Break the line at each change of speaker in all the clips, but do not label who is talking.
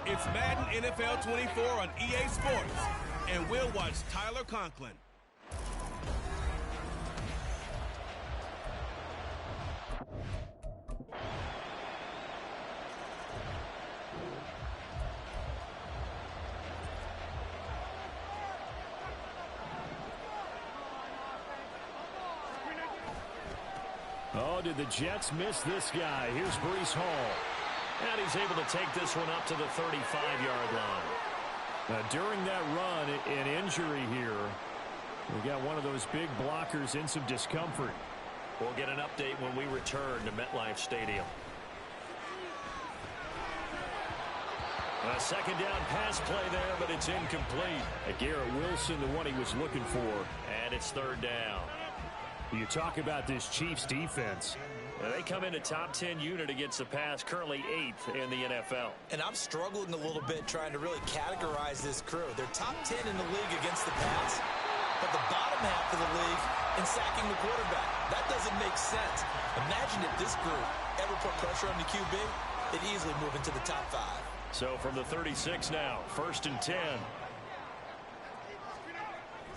It's Madden NFL 24 on EA Sports, and we'll watch Tyler Conklin.
Oh, did the Jets miss this guy? Here's Breece Hall.
And he's able to take this one up to the 35-yard line.
During that run, an injury here. We got one of those big blockers in some discomfort.
We'll get an update when we return to MetLife Stadium. A second down pass play there, but it's incomplete.
Garrett Wilson, the one he was looking for.
And it's third down.
You talk about this Chiefs defense.
They come in a top 10 unit against the pass, currently 8th in the NFL.
And I'm struggling a little bit trying to really categorize this crew. They're top 10 in the league against the pass, but the bottom half of the league in sacking the quarterback. That doesn't make sense. Imagine if this group ever put pressure on the QB, they'd easily move into the top 5.
So from the 36 now, 1st and 10.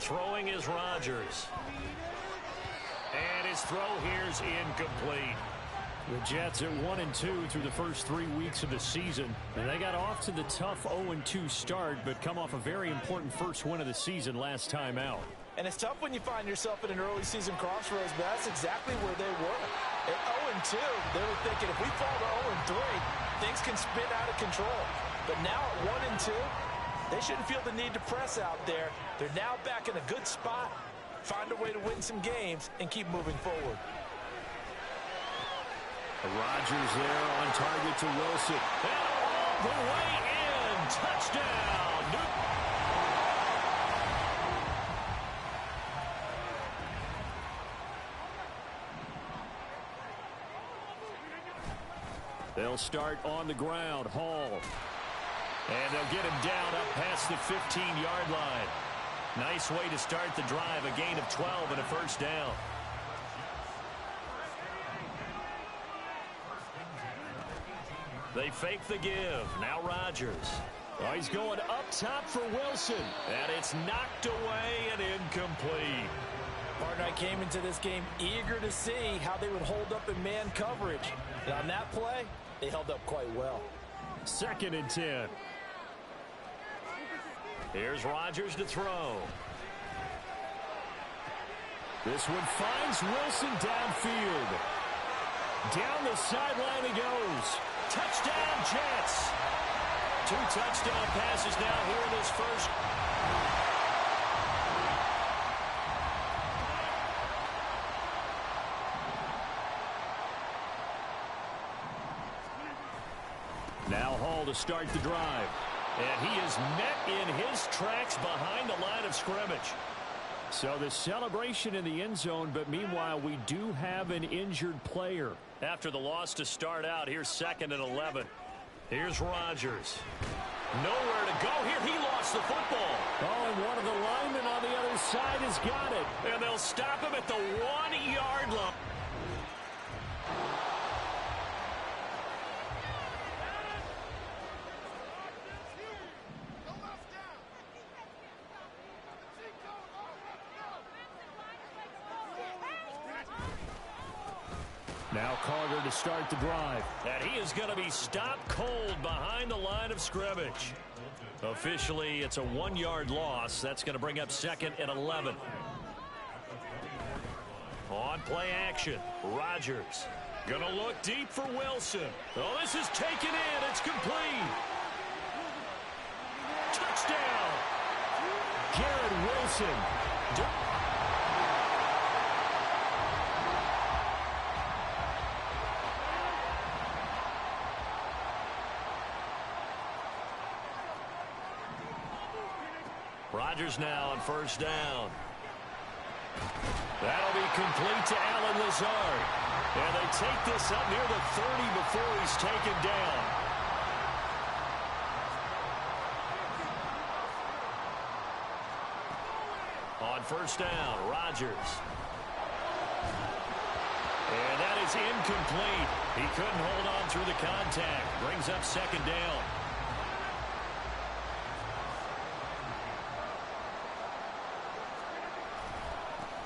Throwing is Rodgers. And his throw here's incomplete.
The Jets at 1-2 through the first 3 weeks of the season. And they got off to the tough 0-2 start, but come off a very important first win of the season last time out.
And it's tough when you find yourself in an early season crossroads, but that's exactly where they were. At 0-2, they were thinking if we fall to 0-3, things can spin out of control. But now at 1-2, they shouldn't feel the need to press out there. They're now back in a good spot. Find a way to win some games and keep moving forward.
Rodgers there on target to Wilson.
And all the way in. Touchdown.
They'll start on the ground. Hall.
And they'll get him down up past the 15-yard line. Nice way to start the drive, a gain of 12 and a first down. They fake the give. Now Rodgers.
Oh, he's going up top for Wilson.
And it's knocked away and incomplete.
Partner, I came into this game eager to see how they would hold up in man coverage. And on that play, they held up quite well.
2nd and 10.
Here's Rodgers to throw.
This one finds Wilson downfield. Down the sideline he goes.
Touchdown, Jets. 2 touchdown passes now here in this first.
Now Hall to start the drive.
And he is met in his tracks behind the line of scrimmage.
So the celebration in the end zone, but meanwhile we do have an injured player.
After the loss to start out, here's 2nd and 11. Here's Rodgers. Nowhere to go here. He lost the football.
Oh, and one of the linemen on the other side has got it.
And they'll stop him at the 1-yard line.
Now Carter to start the drive.
And he is going to be stopped cold behind the line of scrimmage. Officially, it's a 1-yard loss. That's going to bring up 2nd and 11. On play action, Rodgers. Going to look deep for Wilson. Oh, this is taken in. It's complete. Touchdown.
Garrett Wilson.
Rodgers now on first down. That'll be complete to Allen Lazard. And they take this up near the 30 before he's taken down. On first down, Rodgers. And that is incomplete. He couldn't hold on through the contact. Brings up 2nd down.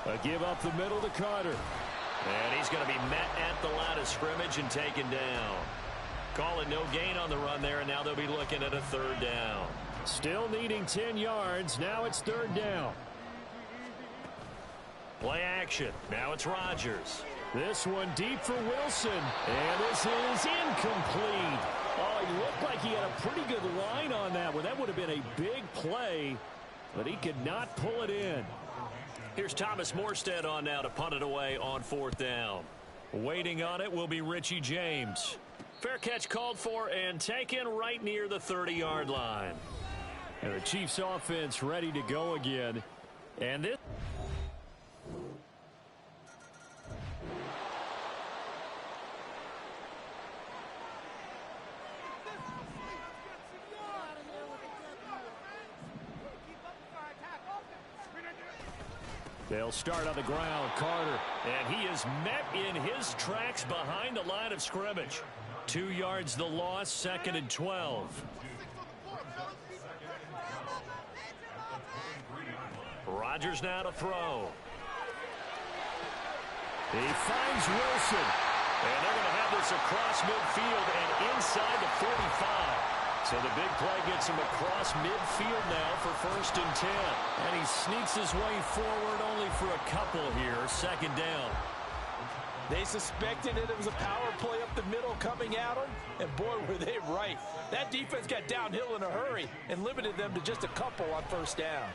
A give up the middle to Carter.
And he's going to be met at the line of scrimmage and taken down. Call it no gain on the run there, and now they'll be looking at a third down.
Still needing 10 yards. Now it's third down.
Play action. Now it's Rodgers.
This one deep for Wilson. And this is incomplete. Oh, he looked like he had a pretty good line on that one. That would have been a big play, but he could not pull it in.
Here's Thomas Morstead on now to punt it away on fourth down. Waiting on it will be Richie James. Fair catch called for and taken right near the 30-yard line.
And the Chiefs offense ready to go again. And this... They'll start on the ground. Carter.
And he is met in his tracks behind the line of scrimmage. 2 yards the loss, 2nd and 12. Rodgers now to throw.
He finds Wilson.
And they're going to have this across midfield and inside the 45. So the big play gets him across midfield now for 1st and 10.
And he sneaks his way forward only for a couple here. 2nd down.
They suspected it was a power play up the middle coming at them, and boy, were they right. That defense got downhill in a hurry and limited them to just a couple on 1st down.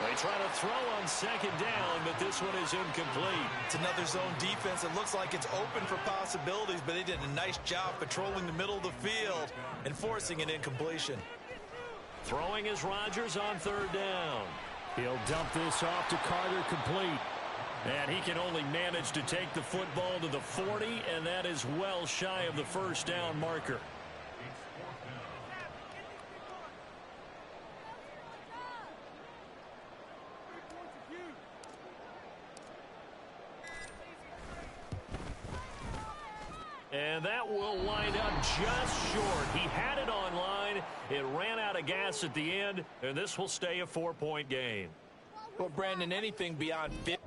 They try to throw on 2nd down, but this one is incomplete.
It's another zone defense. It looks like it's open for possibilities, but they did a nice job patrolling the middle of the field and forcing an incompletion.
Throwing is Rodgers on 3rd down.
He'll dump this off to Carter, complete.
And he can only manage to take the football to the 40, and that is well shy of the 1st down marker. And that will wind up just short. He had it on line. It ran out of gas at the end, and this will stay a 4-point game.
Well, Brandon, anything beyond 50.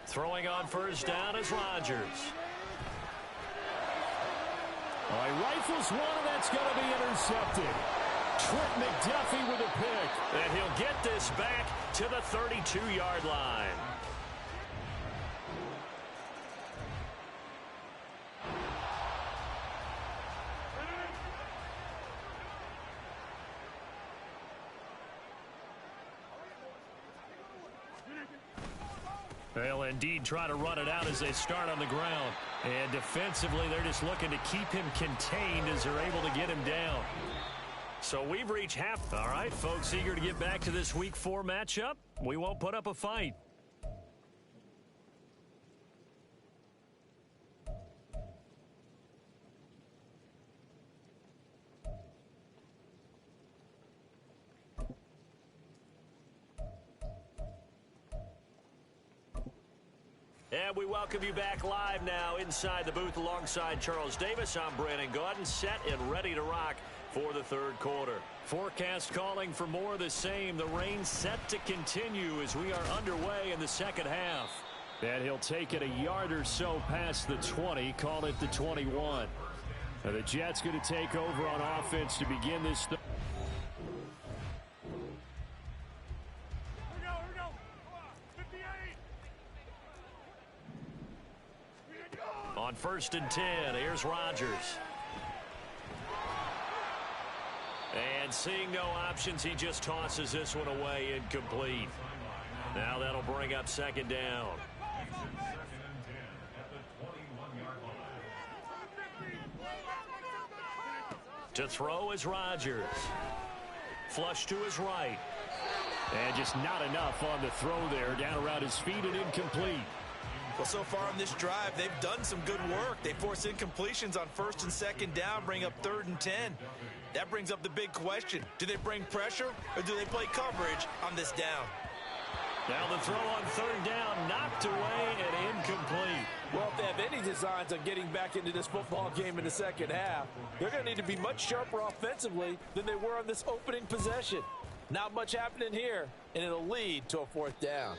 Throwing on 1st down is Rodgers.
Oh, he rifles one, and that's going to be intercepted. Trent McDuffie with a pick.
And he'll get this back to the 32-yard line. They'll indeed try to run it out as they start on the ground. And defensively, they're just looking to keep him contained as they're able to get him down. So we've reached half. All right, folks, eager to get back to this Week 4 matchup. We won't put up a fight. And we welcome you back live now inside the booth alongside Charles Davis. I'm Brandon Gaudin, set and ready to rock for the 3rd quarter. Forecast calling for more of the same. The rain set to continue as we are underway in the 2nd half.
And he'll take it a yard or so past the 20, call it the 21. Now the Jets going to take over on offense to begin this.
On 1st and 10, here's Rodgers. And seeing no options, he just tosses this one away, incomplete. Now that'll bring up 2nd down. To throw is Rodgers. Flush to his right.
And just not enough on the throw there. Down around his feet and incomplete.
Well, so far on this drive, they've done some good work. They force incompletions on 1st and 2nd down, bring up 3rd and 10. That brings up the big question. Do they bring pressure or do they play coverage on this down?
Now the throw on third down, knocked away and incomplete.
Well, if they have any designs on getting back into this football game in the second half, they're going to need to be much sharper offensively than they were on this opening possession. Not much happening here, and it'll lead to a fourth down.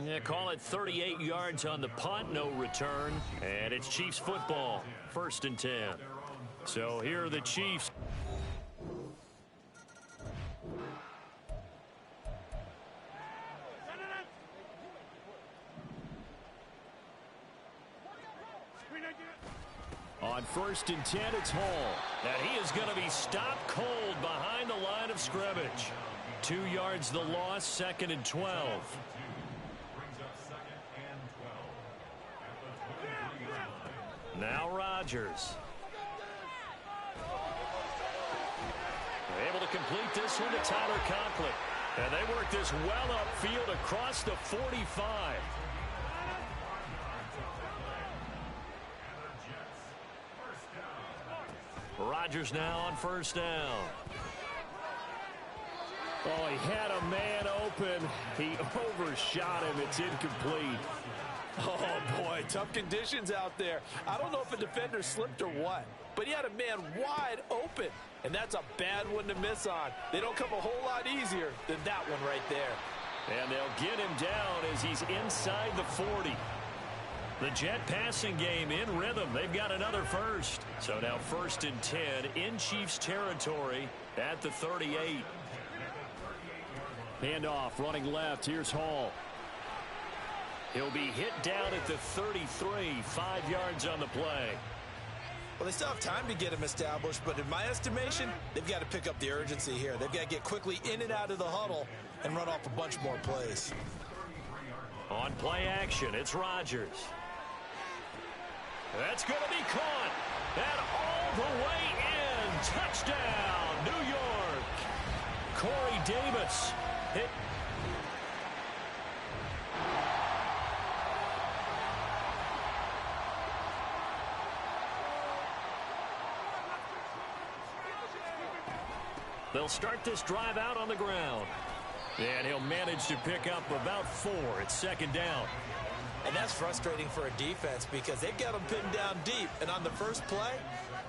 Yeah, call it 38 yards on the punt, no return, and it's Chiefs football, 1st and 10. So here are the Chiefs. On 1st and 10, it's Hall. And he is going to be stopped cold behind the line of scrimmage. 2 yards the loss, 2nd and 12. Now Rodgers. They're able to complete this one to Tyler Conklin. And they work this well upfield across the 45. Rodgers now on 1st down.
Oh, he had a man open. He overshot him. It's incomplete.
Oh, boy, tough conditions out there. I don't know if a defender slipped or what, but he had a man wide open, and that's a bad one to miss on. They don't come a whole lot easier than that one right there.
And they'll get him down as he's inside the 40. The Jet passing game in rhythm. They've got another first. So now 1st and 10 in Chiefs territory at the 38.
Handoff running left. Here's Hall.
He'll be hit down at the 33, 5 yards on the play.
Well, they still have time to get him established, but in my estimation, they've got to pick up the urgency here. They've got to get quickly in and out of the huddle and run off a bunch more plays.
On play action, it's Rodgers. That's going to be caught. And all the way in. Touchdown, New York. Corey Davis hit. They'll start this drive out on the ground. And he'll manage to pick up about 4. It's 2nd down.
And that's frustrating for a defense because they've got them pinned down deep. And on the first play,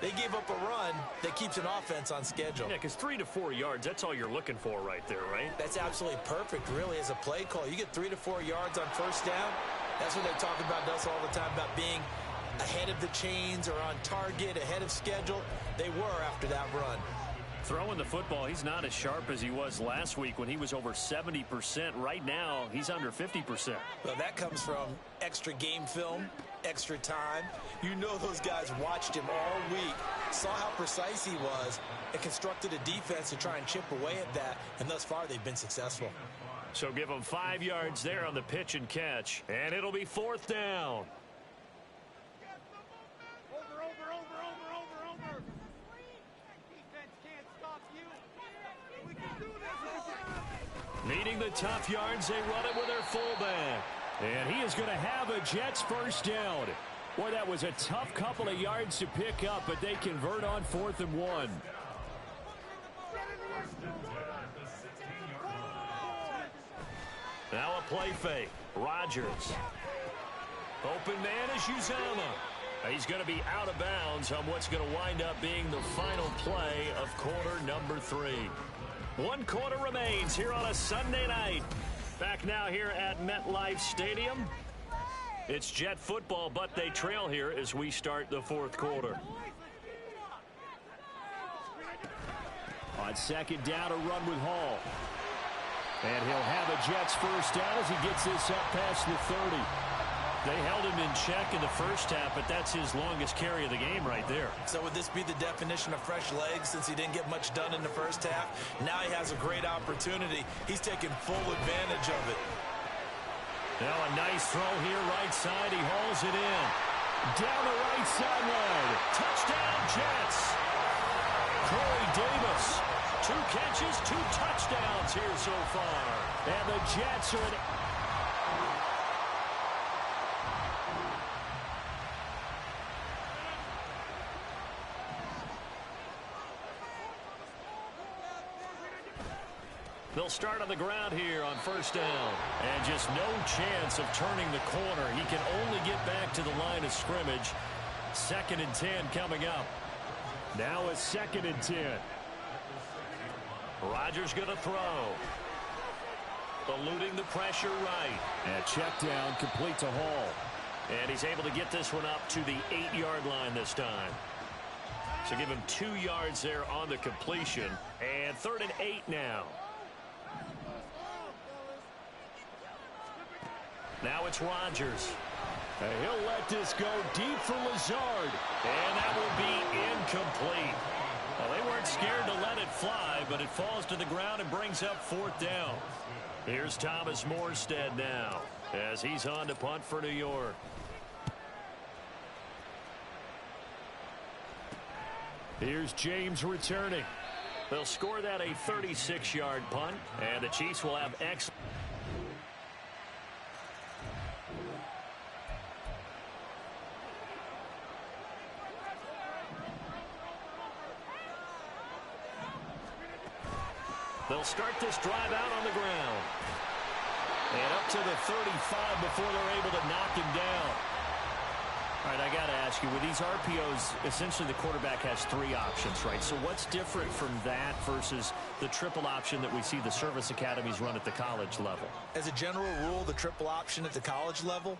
they gave up a run that keeps an offense on schedule.
Yeah, because 3 to 4 yards, that's all you're looking for right there, right?
That's absolutely perfect, really, as a play call. You get 3 to 4 yards on 1st down. That's what they talk about us all the time, about being ahead of the chains or on target, ahead of schedule. They were after that run.
Throwing the football, he's not as sharp as he was last week when he was over 70%. Right now, he's under 50%.
Well, that comes from extra game film, extra time. You know those guys watched him all week, saw how precise he was, and constructed a defense to try and chip away at that, and thus far they've been successful.
So give him 5 yards there on the pitch and catch, and it'll be 4th down. Needing the tough yards, they run it with their fullback.
And he is going to have a Jets 1st down. Boy, that was a tough couple of yards to pick up, but they convert on 4th and 1.
Now a play fake. Rodgers. Open man is Uzama. He's going to be out of bounds on what's going to wind up being the final play of quarter number 3. 1 quarter remains here on a Sunday night. Back now here at MetLife Stadium. It's Jet football, but they trail here as we start the 4th quarter.
On 2nd down, a run with Hall. And he'll have a Jets 1st down as he gets this up past the 30.
They held him in check in the first half, but that's his longest carry of the game right there.
So would this be the definition of fresh legs since he didn't get much done in the first half? Now he has a great opportunity. He's taking full advantage of it.
Now a nice throw here, right side. He hauls it in.
Down the right sideline.
Touchdown, Jets. Corey Davis. 2 catches, 2 touchdowns here so far.
And the Jets are in.
They'll start on the ground here on first down. And just no chance of turning the corner. He can only get back to the line of scrimmage. 2nd and 10 coming up.
Now a 2nd and 10.
Rodgers going to throw. Eluding the pressure right.
And check down, complete to Hall.
And he's able to get this one up to the 8-yard line this time. So give him 2 yards there on the completion. And 3rd and 8 now. Now it's Rodgers.
And he'll let this go deep for Lazard.
And that will be incomplete. Well, they weren't scared to let it fly, but it falls to the ground and brings up 4th down. Here's Thomas Morstead now as he's on to punt for New York.
Here's James returning.
They'll score that a 36-yard punt, and the Chiefs will have excellent. They'll start this drive out on the ground. And up to the 35 before they're able to knock him down. All right, I got to ask you, with these RPOs, essentially the quarterback has 3 options, right? So what's different from that versus the triple option that we see the service academies run at the college level?
As a general rule, the triple option at the college level,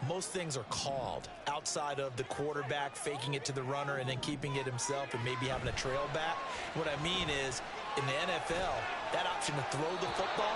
most things are called outside of the quarterback faking it to the runner and then keeping it himself and maybe having a trail back. What I mean is, in the NFL, that option to throw the football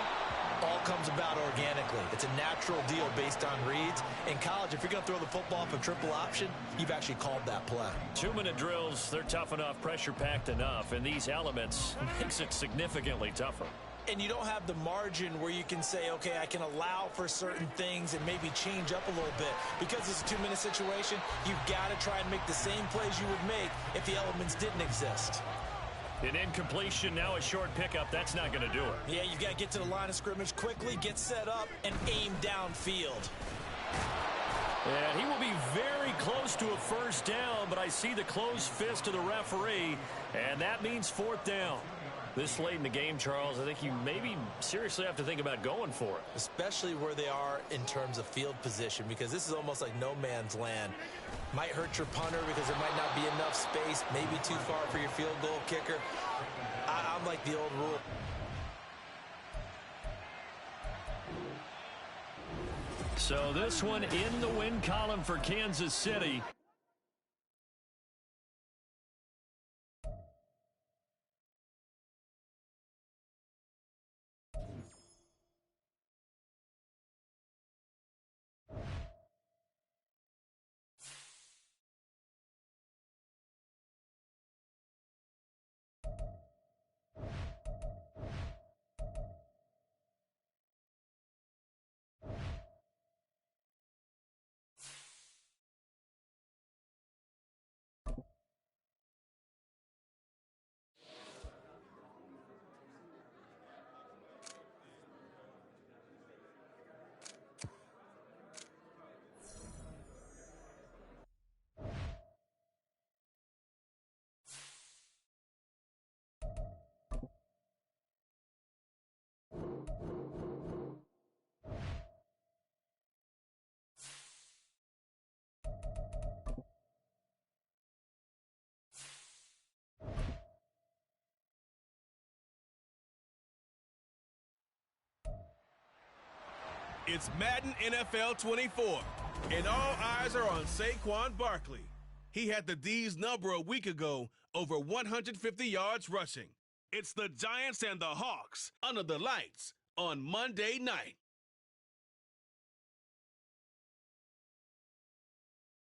all comes about organically. It's a natural deal based on reads. In college, if you're going to throw the football for triple option, you've actually called that play.
2-minute drills, they're tough enough, pressure-packed enough, and these elements makes it significantly tougher.
And you don't have the margin where you can say, okay, I can allow for certain things and maybe change up a little bit. Because it's a 2-minute situation, you've got to try and make the same plays you would make if the elements didn't exist.
An incompletion, now a short pickup. That's not going to do it.
Yeah, you've got to get to the line of scrimmage quickly, get set up, and aim downfield.
And he will be very close to a first down, but I see the closed fist of the referee, and that means 4th down. This late in the game, Charles, I think you maybe seriously have to think about going for it.
Especially where they are in terms of field position, because this is almost like no man's land. Might hurt your punter because there might not be enough space, maybe too far for your field goal kicker. I'm like the old rule.
So this one in the win column for Kansas City.
It's Madden NFL 24, and all eyes are on Saquon Barkley. He had the D's number a week ago, over 150 yards rushing. It's the Giants and the Hawks under the lights on Monday night.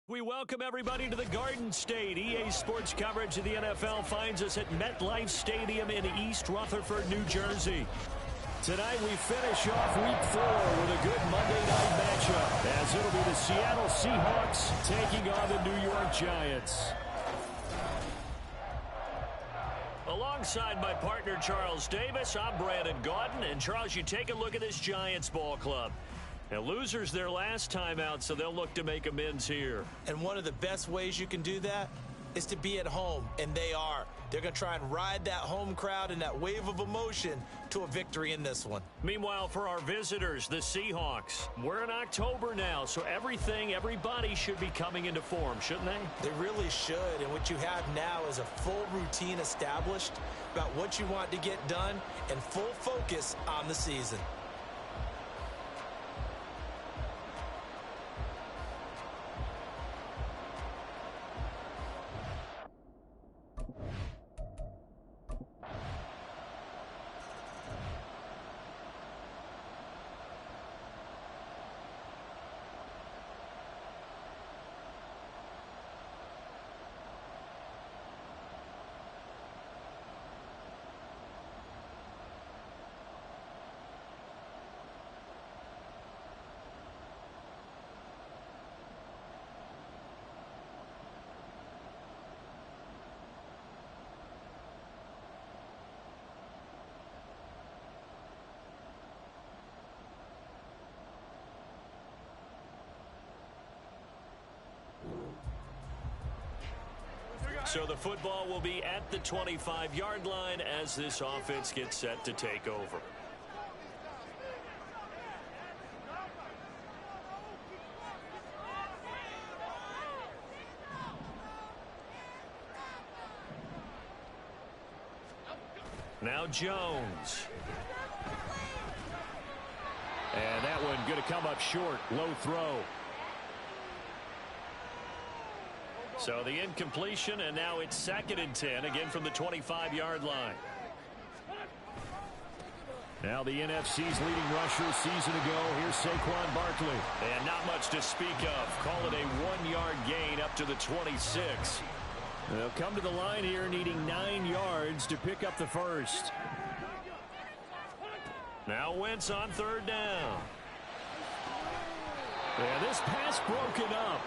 We welcome everybody to the Garden State. EA Sports coverage of the NFL finds us at MetLife Stadium in East Rutherford, New Jersey. Tonight we finish off Week 4 with a good Monday night matchup, as it'll be the Seattle Seahawks taking on the New York Giants. Alongside my partner Charles Davis, I'm Brandon Gaudin. And Charles, you take a look at this Giants ball club. Now, losers their last time out, so they'll look to make amends here.
And one of the best ways you can do that, is to be at home, and they are. They're going to try and ride that home crowd and that wave of emotion to a victory in this one.
Meanwhile, for our visitors, the Seahawks, we're in October now, so everybody should be coming into form, shouldn't they?
They really should, and what you have now is a full routine established about what you want to get done and full focus on the season.
So the football will be at the 25-yard line as this offense gets set to take over. Now Jones.
And that one going to come up short. Low throw.
So the incompletion, and now it's 2nd and 10, again from the 25-yard line.
Now the NFC's leading rusher season ago. Here's Saquon Barkley.
And not much to speak of. Call it a 1-yard gain up to the 26.
They'll come to the line here needing 9 yards to pick up the first.
Now Wentz on 3rd down.
And this pass broken up.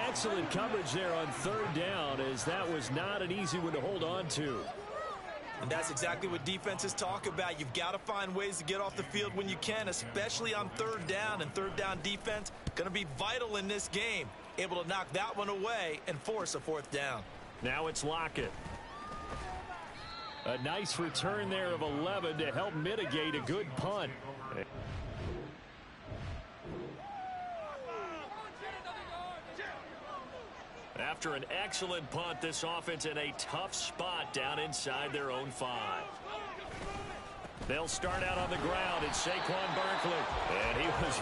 Excellent coverage there on 3rd down, as that was not an easy one to hold on to.
And that's exactly what defenses talk about. You've got to find ways to get off the field when you can, especially on 3rd down. And 3rd down defense going to be vital in this game. Able to knock that one away and force a 4th down.
Now it's Lockett.
A nice return there of 11 to help mitigate a good punt.
After an excellent punt, this offense in a tough spot down inside their own 5. They'll start out on the ground. It's Saquon Barkley. And he was...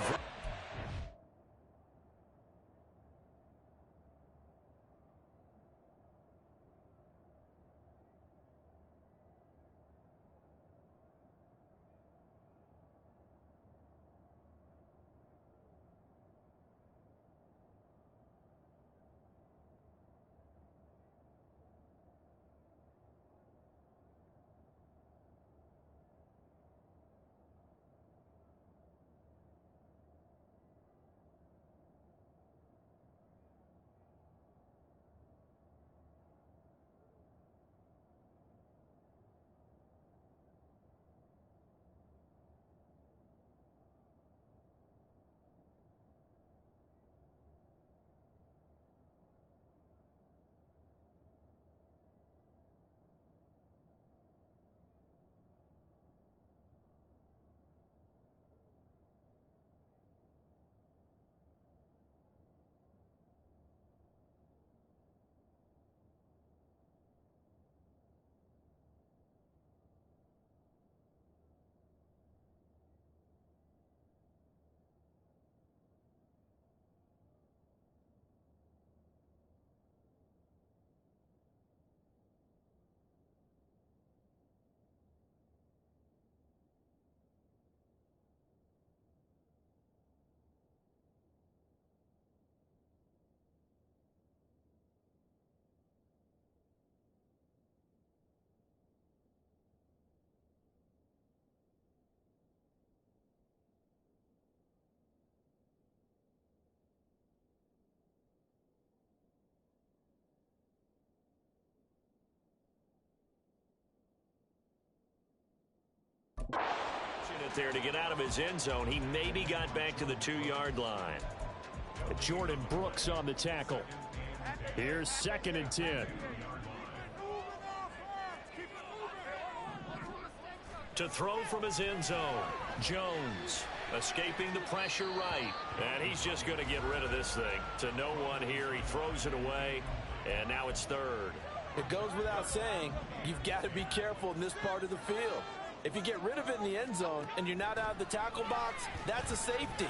there to get out of his end zone. He maybe got back to the 2-yard line.
Jordan Brooks on the tackle. Here's 2nd and 10.
To throw from his end zone, Jones escaping the pressure right. And he's just going to get rid of this thing to no one here. He throws it away, and now it's 3rd.
It goes without saying, you've got to be careful in this part of the field. If you get rid of it in the end zone and you're not out of the tackle box, that's a safety.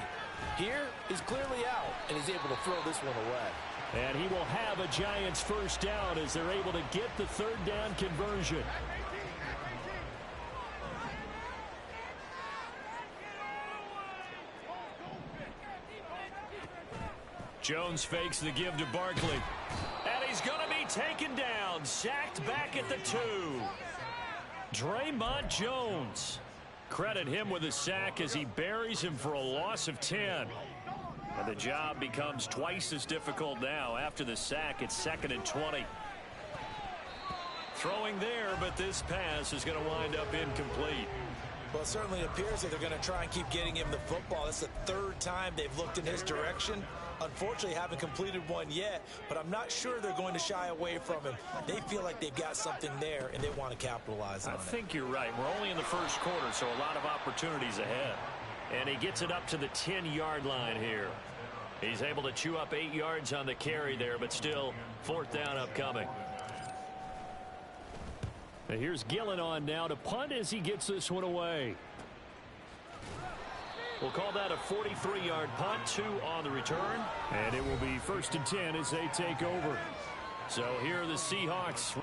Here, he's clearly out, and he's able to throw this one away.
And he will have a Giants first down as they're able to get the 3rd down conversion. Jones fakes the give to Barkley.
And he's going to be taken down, sacked back at the 2.
Draymond Jones. Credit him with a sack as he buries him for a loss of 10. And the job becomes twice as difficult now. After the sack, it's 2nd and 20. Throwing there, but this pass is going to wind up incomplete.
Well, it certainly appears that they're going to try and keep getting him the football. That's the 3rd time they've looked in his direction. Unfortunately, haven't completed one yet, but I'm not sure they're going to shy away from him. They feel like they've got something there, and they want to capitalize on it.
I think you're right. We're only in the 1st quarter, so a lot of opportunities ahead. And he gets it up to the 10-yard line here. He's able to chew up 8 yards on the carry there, but still 4th down upcoming.
And here's Gillen on now to punt as he gets this one away.
We'll call that a 43-yard punt, 2 on the return.
And it will be 1st and 10 as they take over.
So here are the Seahawks.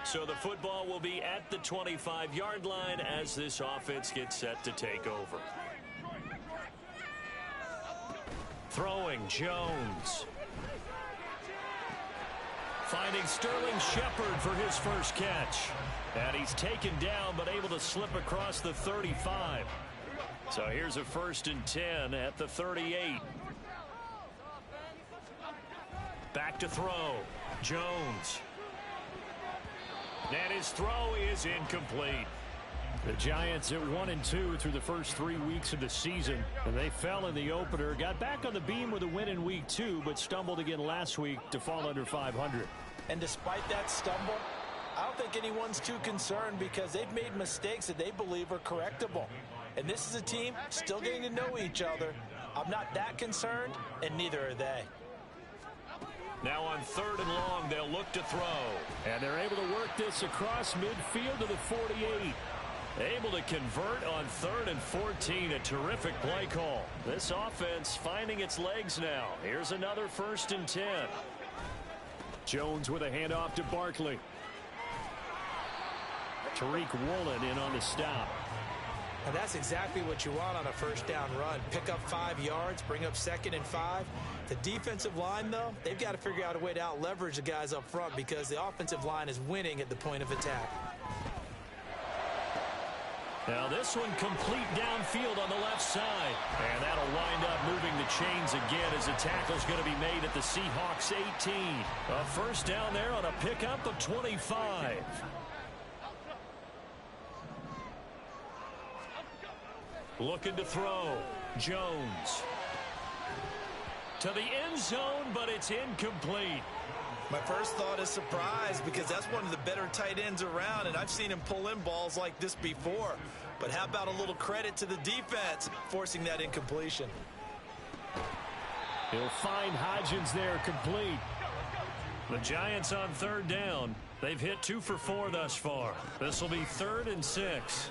So the football will be at the 25-yard line as this offense gets set to take over. Throwing, Jones. Finding Sterling Shepard for his first catch. And he's taken down but able to slip across the 35. So here's a 1st and 10 at the 38. Back to throw. Jones. And his throw is incomplete.
The Giants at 1-2 through the first 3 weeks of the season. And they fell in the opener. Got back on the beam with a win in week 2, but stumbled again last week to fall under 500.
And despite that stumble, I don't think anyone's too concerned because they've made mistakes that they believe are correctable. And this is a team still getting to know each other. I'm not that concerned, and neither are they.
Now on 3rd and long, they'll look to throw.
And they're able to work this across midfield to the 48.
Able to convert on 3rd and 14. A terrific play call. This offense finding its legs now. Here's another 1st and 10.
Jones with a handoff to Barkley. Tariq Woolen in on the stop.
And that's exactly what you want on a 1st down run. Pick up 5 yards, bring up 2nd and 5. The defensive line, though, they've got to figure out a way to out-leverage the guys up front because the offensive line is winning at the point of attack.
Now this one complete downfield on the left side. And that'll wind up moving the chains again as the tackle's going to be made at the Seahawks 18. A 1st down there on a pickup of 25. Looking to throw. Jones. To the end zone, but it's incomplete.
My first thought is surprise because that's one of the better tight ends around, and I've seen him pull in balls like this before. But how about a little credit to the defense forcing that incompletion?
He'll find Hodgins there complete.
The Giants on 3rd down. They've hit 2 for 4 thus far. This will be 3rd and 6.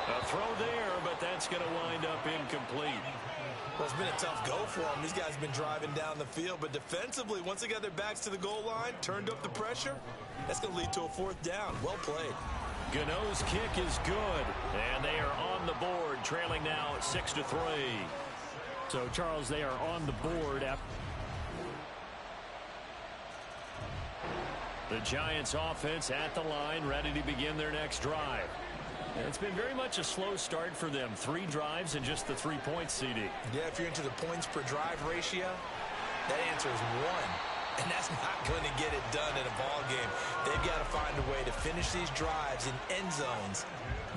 A throw there, but that's going to wind up incomplete.
Well, it's been a tough go for them. These guys have been driving down the field, but defensively, once they got their backs to the goal line, turned up the pressure, that's going to lead to a 4th down. Well played.
Gano's kick is good, and they are on the board, trailing now 6-3.
So, Charles, they are on the board.
The Giants offense at the line, ready to begin their next drive. And it's been very much a slow start for them. 3 drives and just the 3 points, CD.
Yeah, if you're into the points per drive ratio, that answer is 1. And that's not going to get it done in a ball game. They've got to find a way to finish these drives in end zones,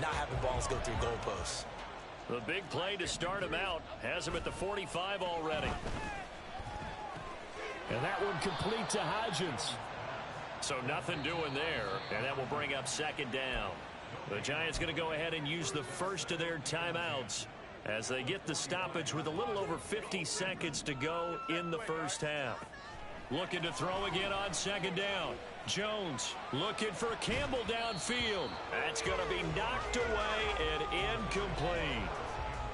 not having balls go through goalposts.
The big play to start him out has him at the 45 already.
And that one complete to Hodgins.
So nothing doing there, and that will bring up second down. The Giants going to go ahead and use the first of their timeouts as they get the stoppage with a little over 50 seconds to go in the first half. Looking to throw again on second down. Jones looking for Campbell downfield. That's going to be knocked away and incomplete.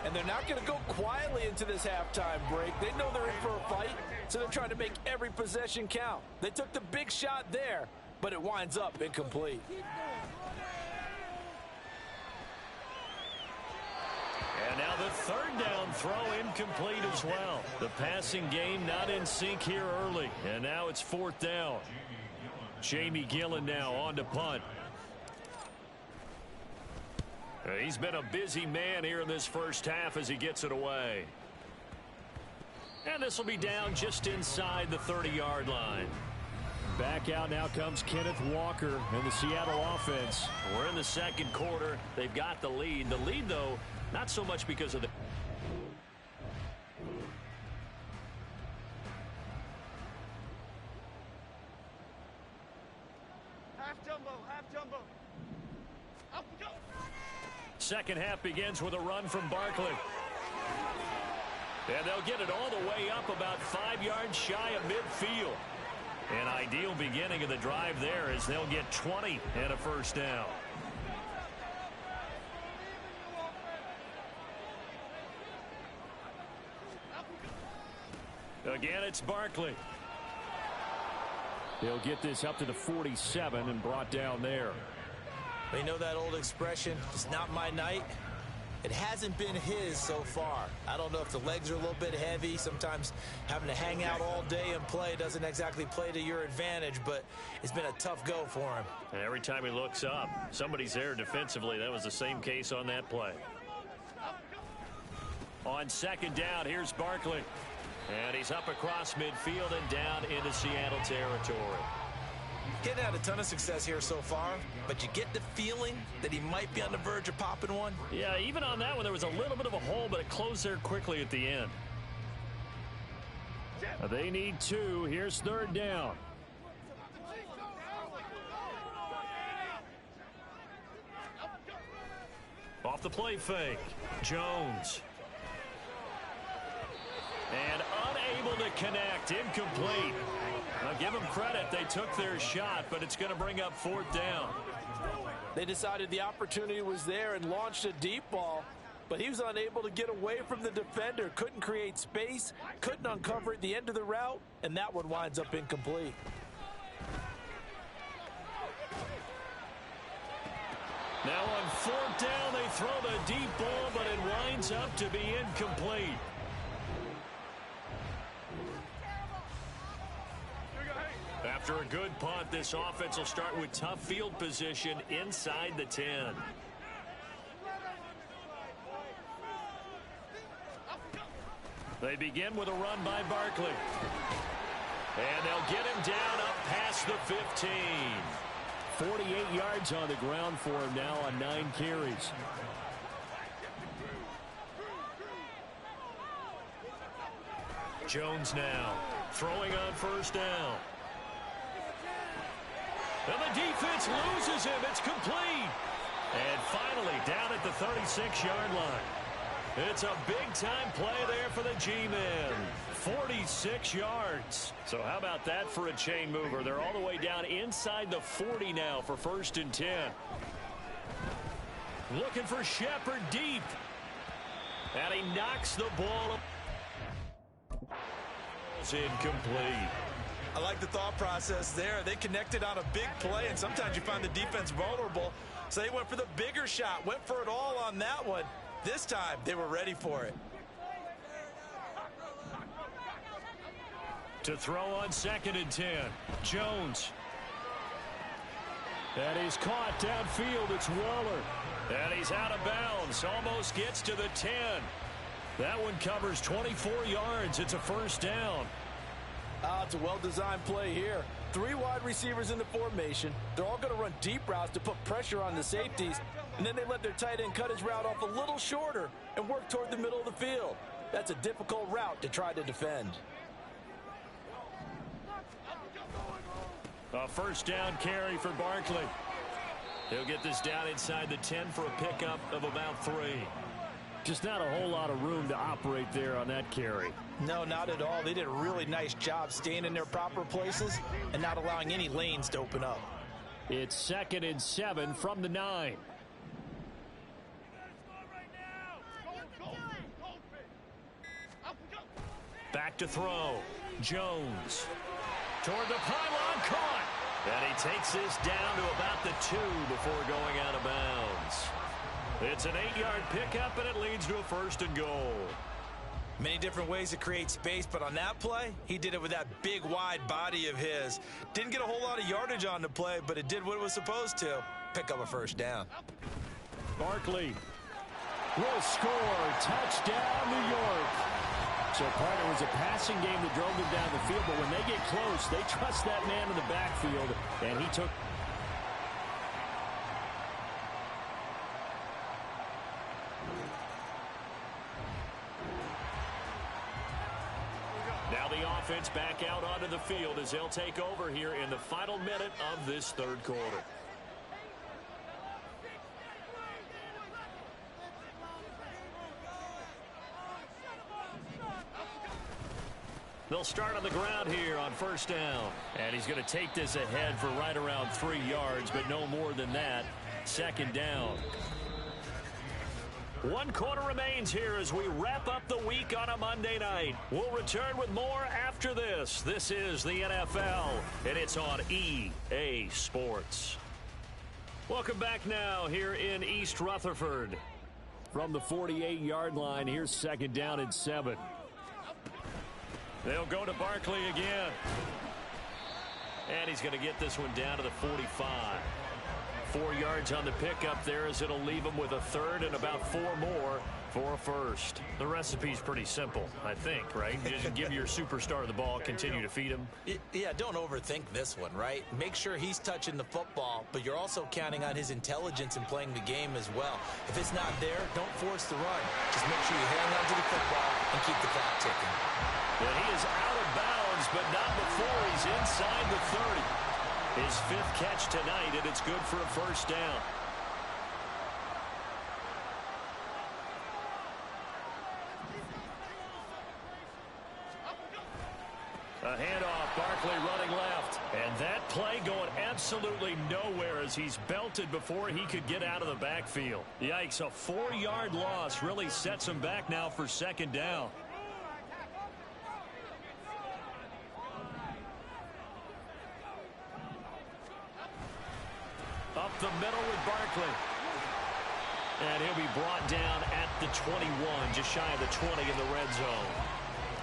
And they're not going to go quietly into this halftime break. They know they're in for a fight, so they're trying to make every possession count. They took the big shot there, but it winds up incomplete.
And now the third down throw incomplete as well. The passing game not in sync here early. And now it's fourth down. Jamie Gillen now on to punt. He's been a busy man here in this first half as he gets it away. And this will be down just inside the 30-yard line.
Back out now comes Kenneth Walker and the Seattle offense.
We're in the second quarter. They've got the lead. The lead, though, not so much because of the...
Half jumbo. Up we go.
Second half begins with a run from Barkley. And they'll get it all the way up about 5 yards shy of midfield. An ideal beginning of the drive there as they'll get 20 and a first down. Again, it's Barkley.
They'll get this up to the 47 and brought down there.
They know that old expression, it's not my night. It hasn't been his so far. I don't know if the legs are a little bit heavy. Sometimes having to hang out all day and play doesn't exactly play to your advantage, but it's been a tough go for him.
And every time he looks up, somebody's there defensively. That was the same case on that play. On second down, here's Barkley. And he's up across midfield and down into Seattle territory.
Getting had a ton of success here so far, but you get the feeling that he might be on the verge of popping one.
Yeah, even on that one, there was a little bit of a hole, but it closed there quickly at the end.
They need two. Here's third down.
Off the play fake, Jones. And unable to connect, incomplete. Now give them credit, they took their shot, but it's going to bring up fourth down.
They decided the opportunity was there and launched a deep ball, but he was unable to get away from the defender, couldn't create space, couldn't uncover at the end of the route, and that one winds up incomplete.
Now on fourth down, they throw the deep ball, but it winds up to be incomplete. After a good punt, this offense will start with tough field position inside the 10. They begin with a run by Barkley. And they'll get him down up past the 15.
48 yards on the ground for him now on 9 carries.
Jones now throwing on first down. And the defense loses him. It's complete. And finally down at the 36-yard line. It's a big-time play there for the G-men. 46 yards. So how about that for a chain mover? They're all the way down inside the 40 now for first and 10. Looking for Shepard deep. And he knocks the ball. It's incomplete.
I like the thought process there. They connected on a big play, and sometimes you find the defense vulnerable. So they went for the bigger shot, went for it all on that one. This time, they were ready for it.
To throw on second and 10, Jones.
And he's caught downfield. It's Waller.
And he's out of bounds. Almost gets to the 10. That one covers 24 yards. It's a first down.
It's a well-designed play here. 3 wide receivers in the formation. They're all going to run deep routes to put pressure on the safeties. And then they let their tight end cut his route off a little shorter and work toward the middle of the field. That's a difficult route to try to defend.
A first down carry for Barkley. He'll get this down inside the 10 for a pickup of about 3.
Just not a whole lot of room to operate there on that carry.
No, not at all. They did a really nice job staying in their proper places and not allowing any lanes to open up.
It's 2nd and 7 from the 9.
Back to throw. Jones. Toward the pylon, caught. And he takes this down to about the 2 before going out of bounds. It's an 8-yard pickup, and it leads to a 1st and goal.
Many different ways to create space, but on that play, he did it with that big, wide body of his. Didn't get a whole lot of yardage on the play, but it did what it was supposed to. Pick up a 1st down.
Barkley will score. Touchdown, New York. So, partner, it was a passing game that drove them down the field, but when they get close, they trust that man in the backfield, and he took.
Now the offense back out onto the field as they'll take over here in the final minute of this 3rd quarter. They'll start on the ground here on 1st down. And he's going to take this ahead for right around 3 yards, but no more than that. 2nd down. 1 quarter remains here as we wrap up the week on a Monday night. We'll return with more after this. This is the NFL, and it's on EA Sports. Welcome back now here in East Rutherford.
From the 48-yard line, here's 2nd down and 7.
They'll go to Barkley again. And he's going to get this one down to the 45. 4 yards on the pickup there as it'll leave him with a 3rd and about 4 more for a 1st. The recipe's pretty simple, I think, right? You just give your superstar the ball, continue to feed him.
Yeah, don't overthink this one, right? Make sure he's touching the football, but you're also counting on his intelligence in playing the game as well. If it's not there, don't force the run. Just make sure you hang on to the football and keep the clock ticking.
And he is out of bounds, but not before he's inside the 30. His 5th catch tonight, and it's good for a 1st down. A handoff, Barkley running left. And that play going absolutely nowhere as he's belted before he could get out of the backfield. Yikes, a 4-yard loss really sets him back now for 2nd down. Up the middle with Barkley. And he'll be brought down at the 21, just shy of the 20 in the red zone.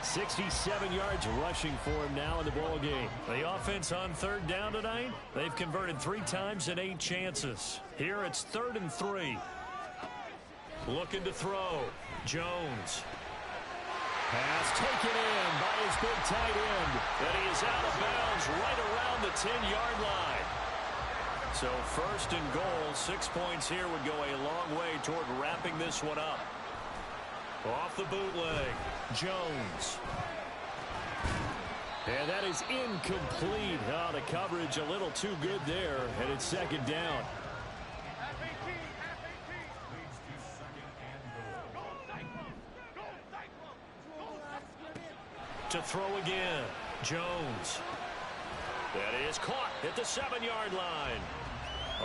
67 yards rushing for him now in the ball game.
The offense on 3rd down tonight, they've converted 3 times in 8 chances. Here it's 3rd and 3. Looking to throw. Jones.
Pass taken in by his big tight end.
And he is out of bounds right around the 10-yard line. So 1st and goal, 6 points here would go a long way toward wrapping this one up. Off the bootleg, Jones.
And that is incomplete. Oh, the coverage a little too good there, and it's 2nd down.
To throw again, Jones. That is caught at the 7-yard line.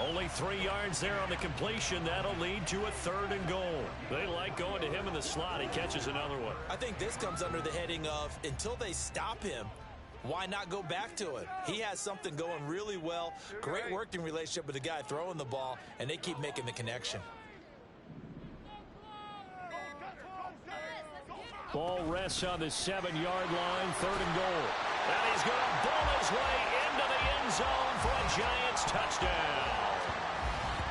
Only 3 yards there on the completion. That'll lead to a 3rd and goal. They like going to him in the slot. He catches another one.
I think this comes under the heading of until they stop him, why not go back to it? He has something going really well. Great working relationship with the guy throwing the ball, and they keep making the connection.
Ball rests on the 7-yard line, 3rd and goal.
And he's going to ball his way into the end zone for a Giants touchdown.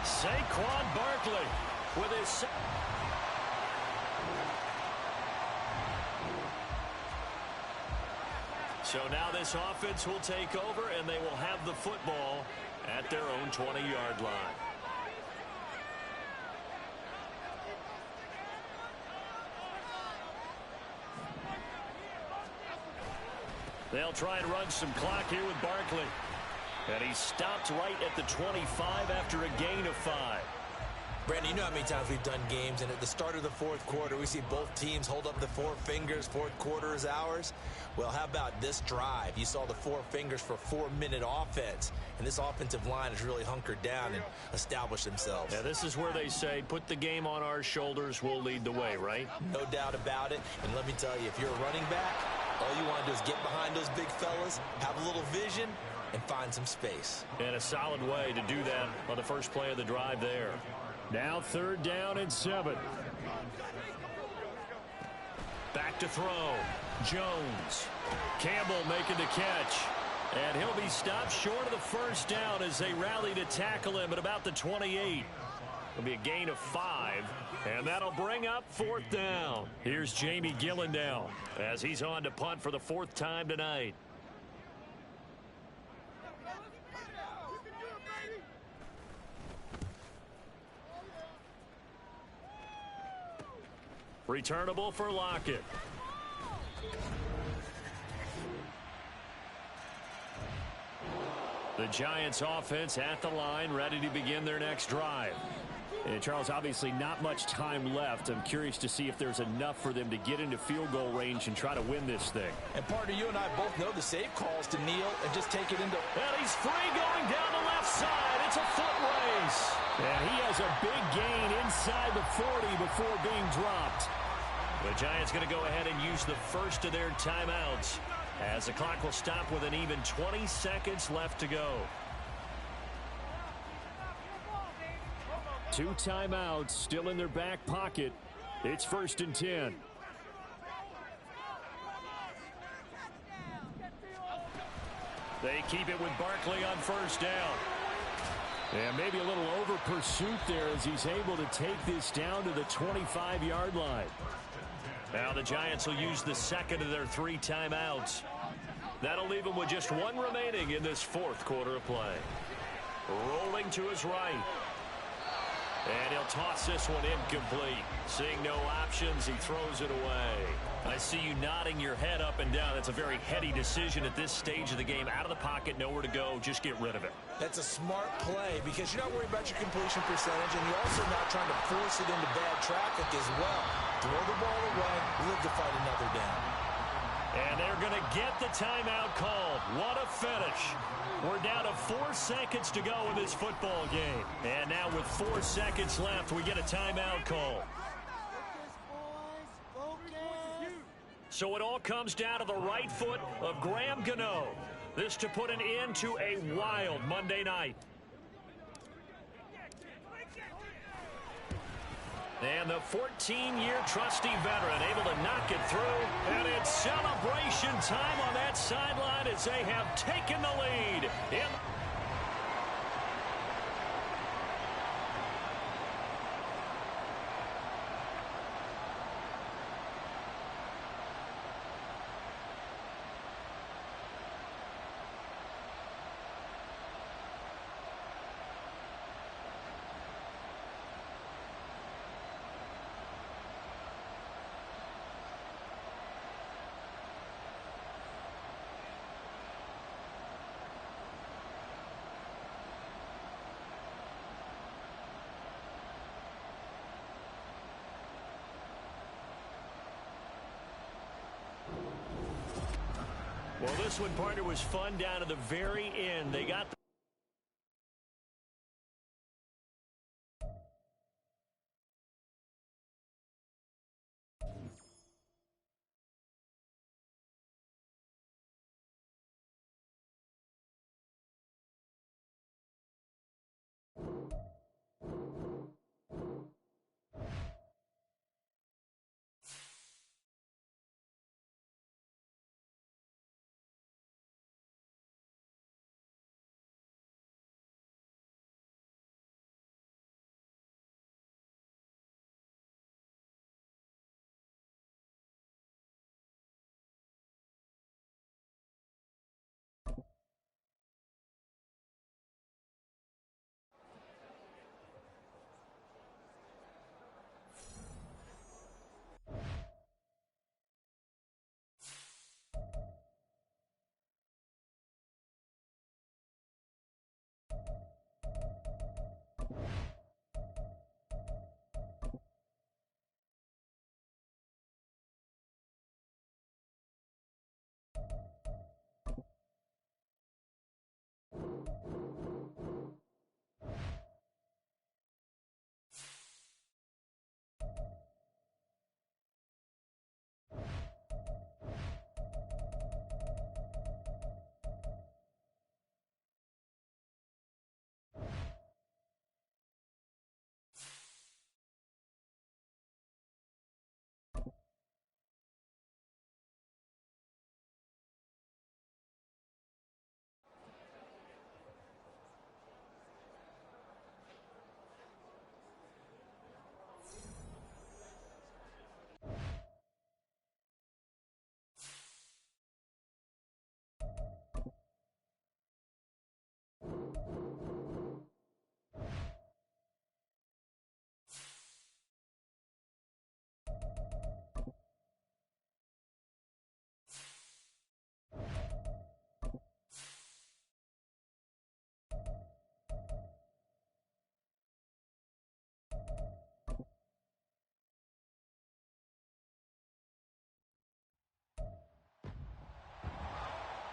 Saquon Barkley with his... So now this offense will take over, and they will have the football at their own 20-yard line. They'll try and run some clock here with Barkley. And he stopped right at the 25 after a gain of 5.
Brandon, you know how many times we've done games, and at the start of the fourth quarter, we see both teams hold up the four fingers, fourth quarter is ours. Well, how about this drive? You saw the four fingers for 4-minute offense, and this offensive line has really hunkered down and established themselves.
Yeah, this is where they say, put the game on our shoulders, we'll lead the way, right?
No doubt about it, and let me tell you, if you're a running back, all you want to do is get behind those big fellas, have a little vision, and find some space.
And a solid way to do that on the first play of the drive there.
Now 3rd down and 7.
Back to throw. Jones. Campbell making the catch. And he'll be stopped short of the first down as they rally to tackle him at about the 28. It'll be a gain of 5. And that'll bring up 4th down. Here's Jamie Gillen now as he's on to punt for the 4th time tonight. Returnable for Lockett. The Giants offense at the line, ready to begin their next drive.
And Charles, obviously not much time left. I'm curious to see if there's enough for them to get into field goal range and try to win this thing.
And partner, you and I both know the safe calls to kneel and just take it into...
And he's free going down the left side. It's a foot race.
And he has a big gain inside the 40 before being dropped.
The Giants going to go ahead and use the first of their timeouts as the clock will stop with an even 20 seconds left to go.
2 timeouts still in their back pocket. It's 1st and 10.
They keep it with Barkley on 1st down.
And maybe a little over pursuit there as he's able to take this down to the 25-yard line.
Now the Giants will use the second of their 3 timeouts. That'll leave them with just 1 remaining in this 4th quarter of play. Rolling to his right. And he'll toss this one incomplete. Seeing no options, he throws it away. I see you nodding your head up and down. That's a very heady decision at this stage of the game. Out of the pocket, nowhere to go. Just get rid of it.
That's a smart play because you're not worried about your completion percentage, and you're also not trying to force it into bad traffic as well. Throw the ball away, live to fight another down.
And they're going to get the timeout called. What a finish. We're down to 4 seconds to go in this football game. And now with 4 seconds left, we get a timeout call. So it all comes down to the right foot of Graham Gano. This to put an end to a wild Monday night. And the 14-year trusty veteran able to knock it through. And it's celebration time on that sideline as they have taken the lead. Well, this one, partner, was fun down to the very end. They got the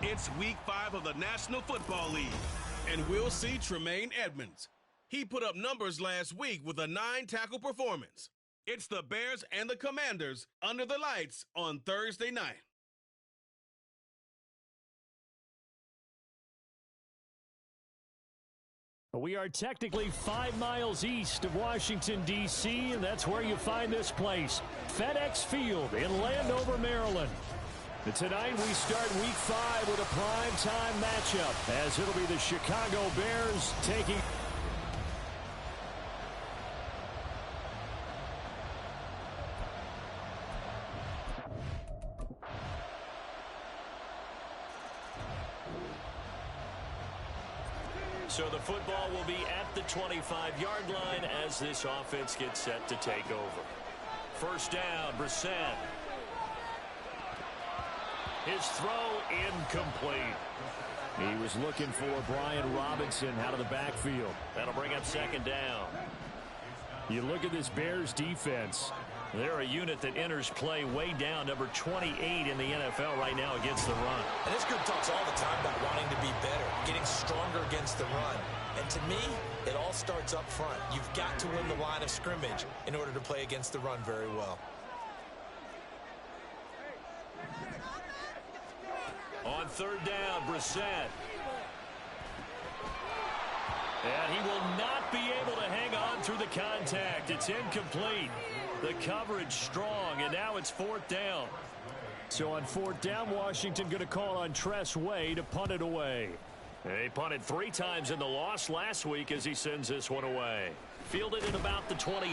It's Week 5 of the National Football League, and we'll see Tremaine Edmonds. He put up numbers last week with a 9-tackle performance. It's the Bears and the Commanders under the lights on Thursday night.
We are technically 5 miles east of Washington, D.C., and that's where you find this place, FedEx Field in Landover, Maryland. And tonight we start Week 5 with a primetime matchup, as it'll be the Chicago Bears taking...
So the football will be at the 25-yard line as this offense gets set to take over. First down, Brissett. His throw incomplete.
He was looking for Brian Robinson out of the backfield.
That'll bring up second down.
You look at this Bears defense.
They're a unit that enters play way down, number 28 in the NFL right now against the run.
And this group talks all the time about wanting to be better, getting stronger against the run. And to me, it all starts up front. You've got to win the line of scrimmage in order to play against the run very well.
On third down, Brissett. And he will not be able to hang on through the contact. It's incomplete. The coverage strong, and now it's fourth down.
So on fourth down, Washington going to call on Tress Way to punt it away.
He punted 3 times in the loss last week as he sends this one away. Fielded at about the 28.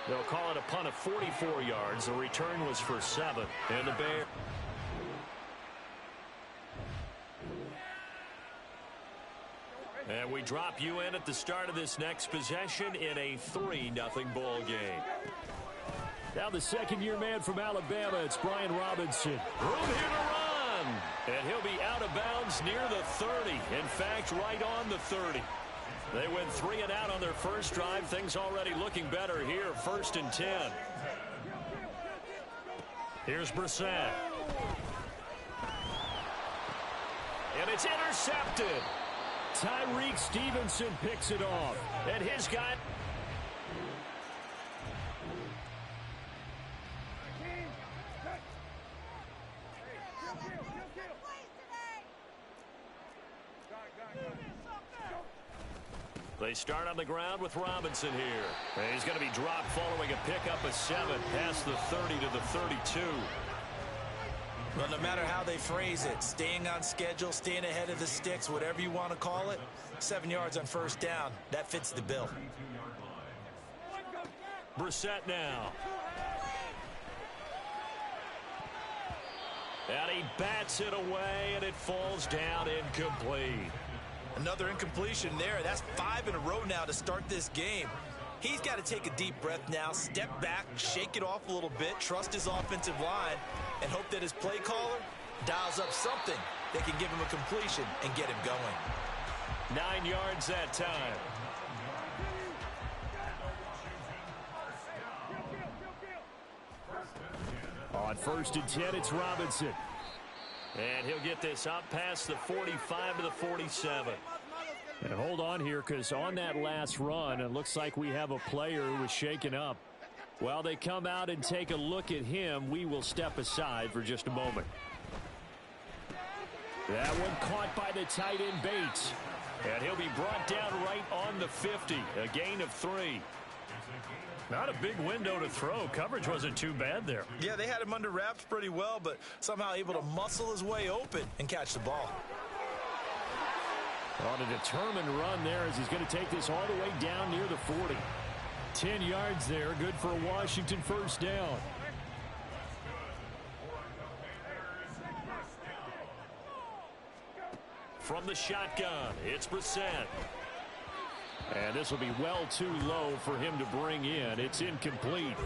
They'll call it a punt of 44 yards. The return was for 7. And the Bears... And we drop you in at the start of this next possession in a 3-0 ball game.
Now the second-year man from Alabama, it's Brian Robinson.
Room here to run. And he'll be out of bounds near the 30. In fact, right on the 30. They went 3 and out on their first drive. Things already looking better here. 1st and 10. Here's Brissett. And it's intercepted.
Tyreek Stevenson picks it off.
And his guy... They start on the ground with Robinson here. And he's going to be dropped following a pickup of 7 past the 30 to the 32.
Well, no matter how they phrase it, staying on schedule, staying ahead of the sticks, whatever you want to call it, 7 yards on first down, that fits the bill.
Brissett now. And he bats it away, and it falls down incomplete.
Another incompletion there. That's 5 in a row now to start this game. He's got to take a deep breath now, step back, shake it off a little bit, trust his offensive line, and hope that his play caller dials up something that can give him a completion and get him going.
9 yards that time.
On 1st and 10, it's Robinson.
And he'll get this up past the 45 to the 47.
And hold on here, because on that last run, it looks like we have a player who was shaken up. While they come out and take a look at him, we will step aside for just a moment. That one caught by the tight end Bates.
And he'll be brought down right on the 50. A gain of 3. Not a big window to throw. Coverage wasn't too bad there.
Yeah, they had him under wraps pretty well, but somehow able to muscle his way open and catch the ball.
On a determined run there as he's going to take this all the way down near the 40. 10 yards there, good for a Washington first down.
From the shotgun, it's Brissett.
And this will be well too low for him to bring in. It's incomplete.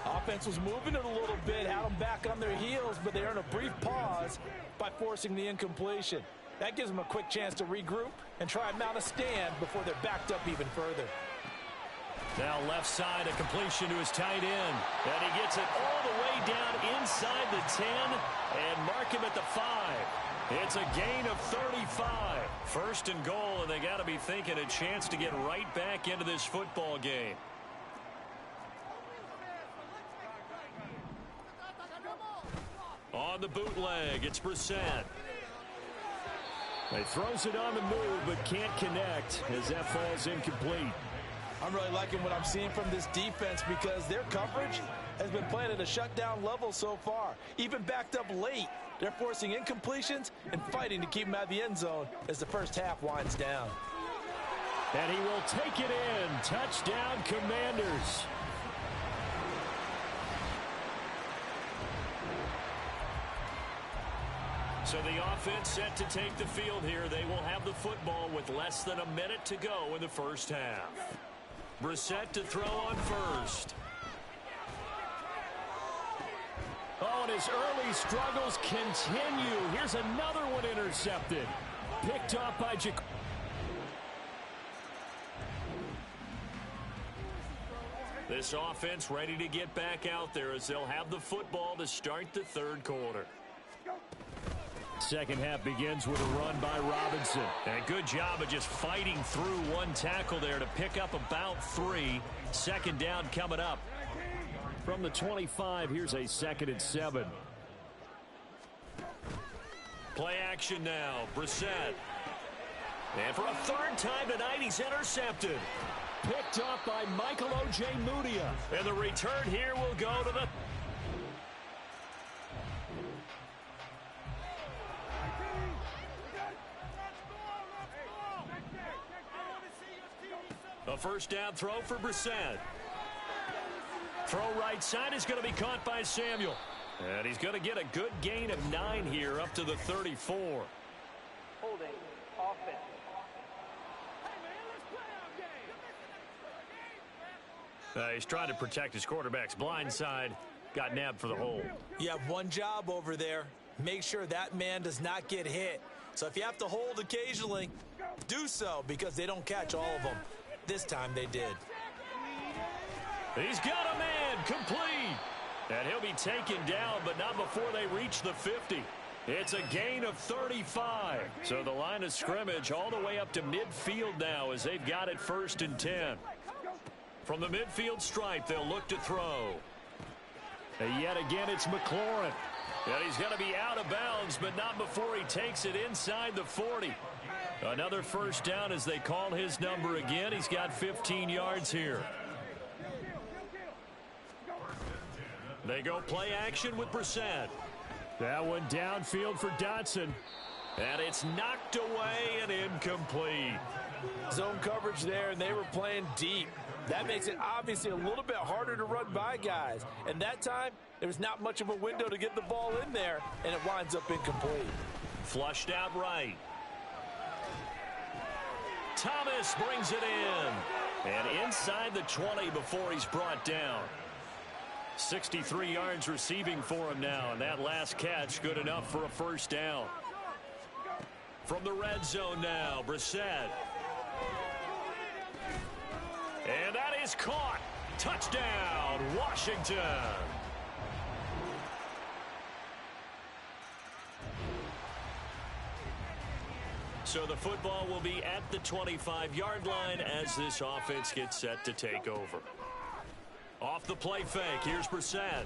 Offense was moving it a little bit, had them back on their heels, but they earned a brief pause by forcing the incompletion. That gives them a quick chance to regroup and try and mount a stand before they're backed up even further.
Now left side, a completion to his tight end. And he gets it all the way
down inside the 10 and mark him at the 5. It's a gain of 35. First and goal, and they got to be thinking a chance to get right back into this football game. On the bootleg, it's Brissett. He throws it on the move, but can't connect as that falls incomplete.
I'm really liking what I'm seeing from this defense because their coverage has been playing at a shutdown level so far. Even backed up late, they're forcing incompletions and fighting to keep them out of the end zone as the first half winds down.
And he will take it in. Touchdown, Commanders. So the offense set to take the field here. They will have the football with less than a minute to go in the first half. Brissett to throw on first. Oh, and his early struggles continue. Here's another one intercepted. Picked off by Jacob. This offense ready to get back out there as they'll have the football to start the third quarter. Second half begins with a run by Robinson. And a good job of just fighting through one tackle there to pick up about 3. Second down coming up. From the 25, here's a 2nd and 7. Play action now. Brissett. And for a third time tonight, he's intercepted. Picked off by Michael O.J. Mudia. And the return here will go to the... A first down throw for Brissett. Throw right side is going to be caught by Samuel. And he's going to get a good gain of 9 here up to the 34.
Holding offense.
He's trying to protect his quarterback's blind side. Got nabbed for the hole.
You have one job over there. Make sure that man does not get hit. So if you have to hold occasionally, do so because they don't catch all of them. This time they did.
He's got a man complete. And he'll be taken down, but not before they reach the 50. It's a gain of 35. So the line of scrimmage all the way up to midfield now as they've got it 1st and 10. From the midfield stripe, they'll look to throw. And yet again, it's McLaurin. And he's going to be out of bounds, but not before he takes it inside the 40. Another first down as they call his number again. He's got 15 yards here. They go play action with Brissett. That one downfield for Dotson. And it's knocked away and incomplete.
Zone coverage there, and they were playing deep. That makes it obviously a little bit harder to run by guys. And that time, there was not much of a window to get the ball in there, and it winds up incomplete.
Flushed out right. Thomas brings it in. And inside the 20 before he's brought down. 63 yards receiving for him now, and that last catch good enough for a first down. From the red zone now, Brissett. And that is caught. Touchdown, Washington. So the football will be at the 25-yard line as this offense gets set to take over. Off the play fake, here's Brissett.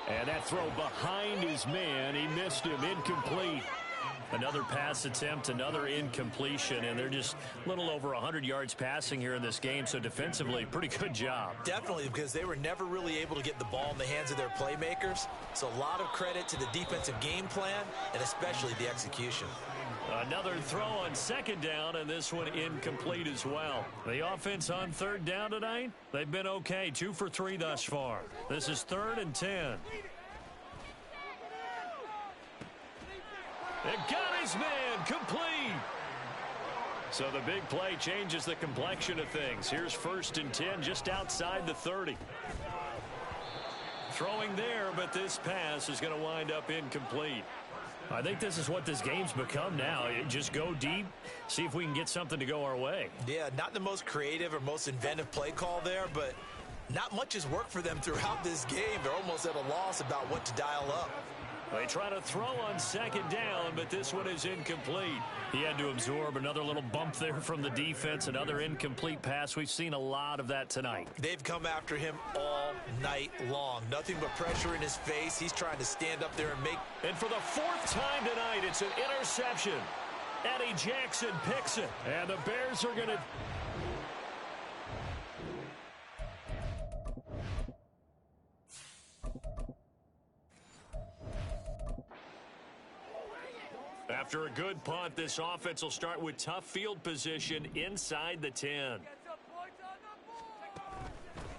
And that throw behind his man, he missed him, incomplete.
Another pass attempt, another incompletion, and they're just a little over 100 yards passing here in this game, so defensively, pretty good job.
Definitely, because they were never really able to get the ball in the hands of their playmakers. So a lot of credit to the defensive game plan, and especially the execution.
Another throw on second down, and this one incomplete as well. The offense on third down tonight, they've been okay, 2 for 3 thus far. This is 3rd and 10. It got his man complete. So the big play changes the complexion of things. Here's 1st and 10 just outside the 30. Throwing there, but this pass is going to wind up incomplete. I think this is what this game's become now. Just go deep, see if we can get something to go our way.
Yeah, not the most creative or most inventive play call there, but Not much has worked for them throughout this game. They're almost at a loss about what to dial up.
They try to throw on second down, but this one is incomplete. He had to absorb another little bump there from the defense, another incomplete pass. We've seen a lot of that tonight.
They've come after him all night long. Nothing but pressure in his face. He's trying to stand up there and make...
And for the fourth time tonight, it's an interception. Eddie Jackson picks it, and the Bears are going to... After a good punt, this offense will start with tough field position inside the 10.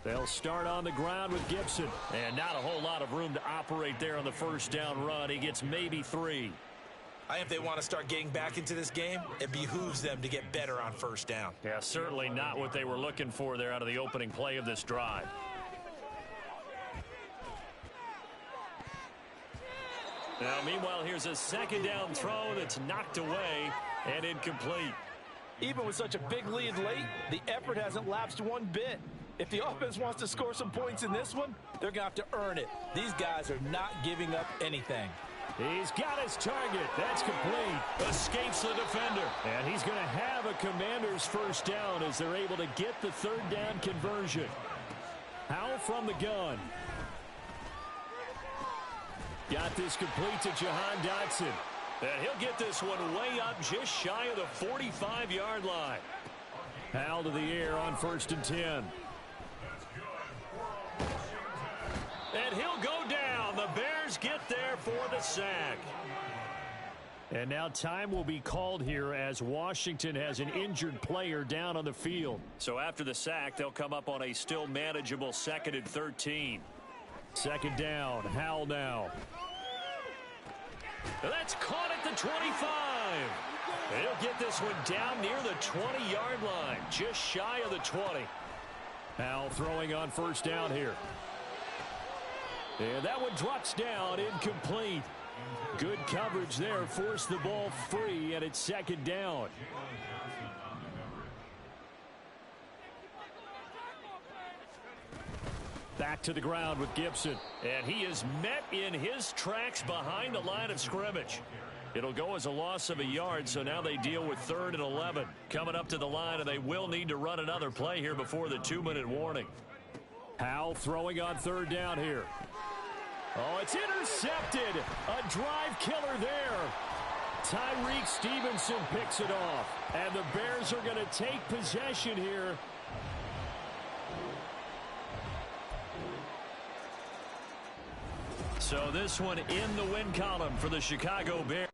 They'll start on the ground with Gibson. And not a whole lot of room to operate there on the first down run. He gets maybe 3.
I think if they want to start getting back into this game, it behooves them to get better on first down.
Yeah, certainly not what they were looking for there out of the opening play of this drive. Now, meanwhile, here's a second down throw that's knocked away and incomplete.
Even with such a big lead late, the effort hasn't lapsed one bit. If the offense wants to score some points in this one, they're going to have to earn it. These guys are not giving up anything.
He's got his target. That's complete.
Escapes the defender.
And he's going to have a Commander's first down as they're able to get the third down conversion. Howell from the gun. Got this complete to Jahan Dotson.
And he'll get this one way up just shy of the 45-yard line.
Howell to the air on 1st and 10.
And he'll go down. The Bears get there for the sack.
And now time will be called here as Washington has an injured player down on the field.
So after the sack, they'll come up on a still manageable 2nd and 13.
Second down, Howell now.
That's caught at the 25. He'll get this one down near the 20-yard line, just shy of the 20.
Howell throwing on first down here. And that one drops down, incomplete. Good coverage there, forced the ball free, and it's second down. Back to the ground with Gibson.
And he is met in his tracks behind the line of scrimmage. It'll go as a loss of a yard, so now they deal with 3rd and 11. Coming up to the line, and they will need to run another play here before the 2-minute warning.
Howell throwing on third down here. Oh, it's intercepted. A drive killer there. Tyreek Stevenson picks it off. And the Bears are going to take possession here.
So this one in the win column for the Chicago Bears.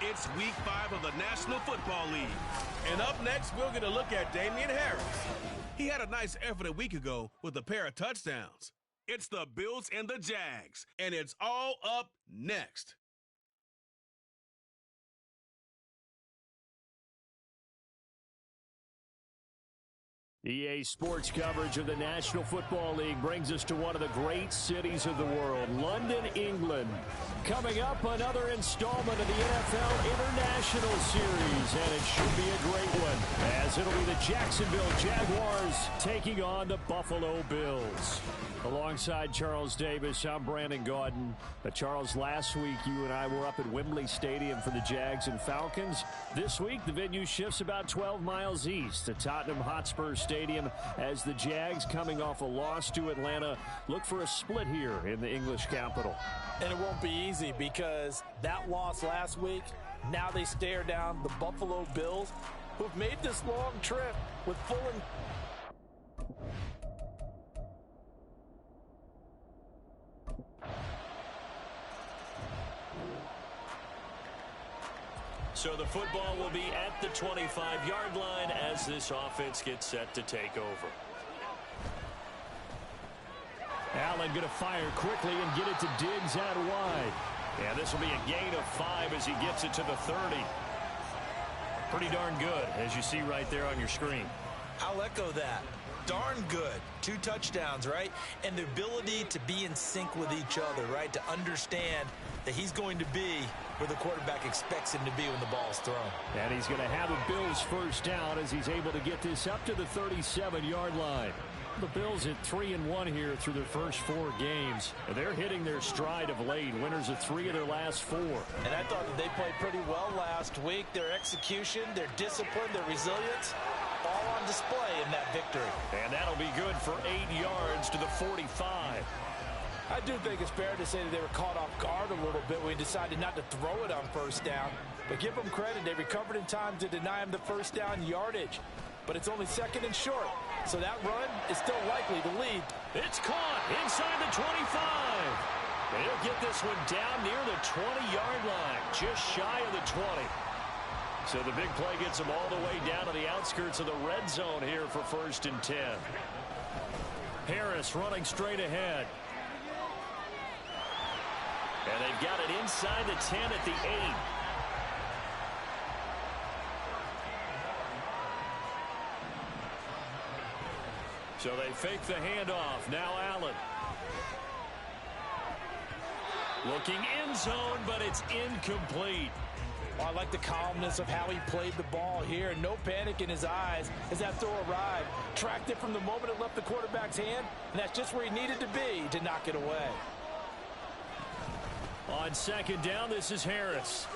It's week 5 of the National Football League. And up next, we're going to look at Damian Harris. He had a nice effort a week ago with a pair of touchdowns. It's the Bills and the Jags, and it's all up next.
EA Sports coverage of the National Football League brings us to one of the great cities of the world, London, England. Coming up, another installment of the NFL International Series, and it should be a great one, as it'll be the Jacksonville Jaguars taking on the Buffalo Bills. Alongside Charles Davis, I'm Brandon Gaudin. Charles, last week you and I were up at Wembley Stadium for the Jags and Falcons. This week, the venue shifts about 12 miles east to Tottenham Hotspur Stadium as the Jags, coming off a loss to Atlanta, look for a split here in the English capital.
And it won't be easy because that loss last week, now they stare down the Buffalo Bills, who've made this long trip with full...
So the football will be at the 25-yard line as this offense gets set to take over.
Allen going to fire quickly and get it to Diggs out wide.
Yeah, this will be a gain of 5 as he gets it to the 30. Pretty darn good, as you see right there on your screen.
I'll echo that. Darn good. 2 touchdowns, right? And the ability to be in sync with each other, right? To understand that he's going to be where the quarterback expects him to be when the ball's thrown.
And he's going to have a Bills first down as he's able to get this up to the 37-yard line. The Bills at 3-1 here through their first 4 games. They're hitting their stride of late. Winners of 3 of their last 4.
And I thought that they played pretty well last week. Their execution, their discipline, their resilience, all on display in that victory.
And that'll be good for 8 yards to the 45.
I do think it's fair to say that they were caught off guard a little bit when he decided not to throw it on first down. But give them credit. They recovered in time to deny him the first down yardage. But it's only 2nd and short. So that run is still likely to lead.
It's caught inside the 25. And he'll get this one down near the 20-yard line, just shy of the 20. So the big play gets him all the way down to the outskirts of the red zone here for 1st and 10. Harris running straight ahead. And they've got it inside the 10 at the 8. So they fake the handoff. Now Allen. Looking end zone, but it's incomplete.
Well, I like the calmness of how he played the ball here. No panic in his eyes as that throw arrived. Tracked it from the moment it left the quarterback's hand, and that's just where he needed to be to knock it away.
On 2nd down, this is Harris.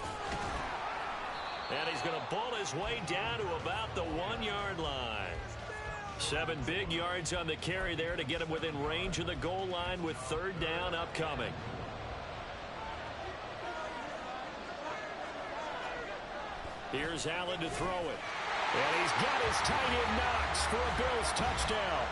And he's going to bull his way down to about the 1-yard line. 7 big yards on the carry there to get him within range of the goal line with 3rd down upcoming. Here's Allen to throw it.
And he's got his tight end Knox for a Bills touchdown.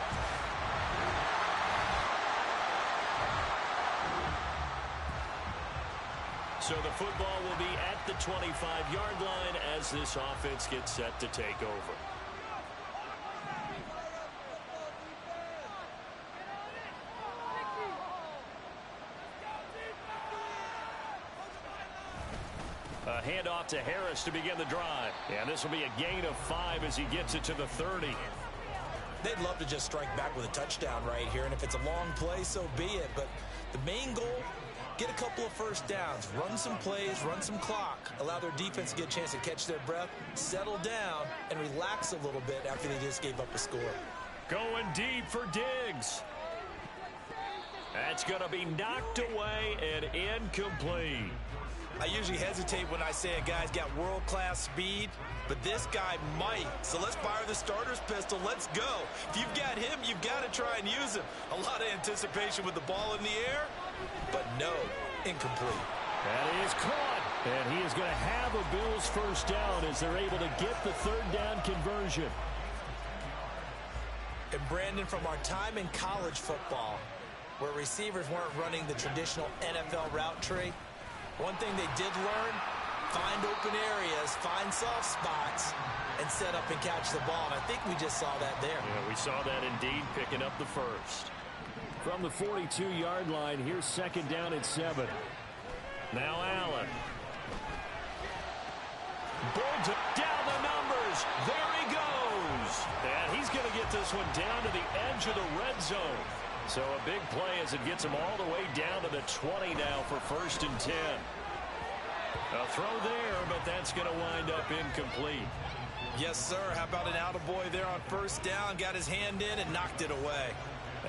So the football will be at the 25-yard line as this offense gets set to take over. A handoff to Harris to begin the drive. And this will be a gain of 5 as he gets it to the 30.
They'd love to just strike back with a touchdown right here, and if it's a long play, so be it. But the main goal, get a couple of first downs, run some plays, run some clock, allow their defense to get a chance to catch their breath, settle down, and relax a little bit after they just gave up a score.
Going deep for Diggs. That's going to be knocked away and incomplete.
I usually hesitate when I say a guy's got world-class speed, but this guy might. So let's fire the starter's pistol. Let's go. If you've got him, you've got to try and use him. A lot of anticipation with the ball in the air, but no, incomplete.
And he is caught. And he is going to have a Bills first down as they're able to get the 3rd down conversion.
And Brandon, from our time in college football, where receivers weren't running the traditional NFL route tree, one thing they did learn, find open areas, find soft spots, and set up and catch the ball. And I think we just saw that there.
Yeah, we saw that indeed, picking up the first.
From the 42-yard line, here's 2nd down at 7.
Now Allen. Bulled down the numbers. There he goes. And he's going to get this one down to the edge of the red zone. So a big play as it gets them all the way down to the 20 now for 1st and 10. A throw there, but that's going to wind up incomplete.
Yes, sir. How about an attaboy there on 1st down? Got his hand in and knocked it away.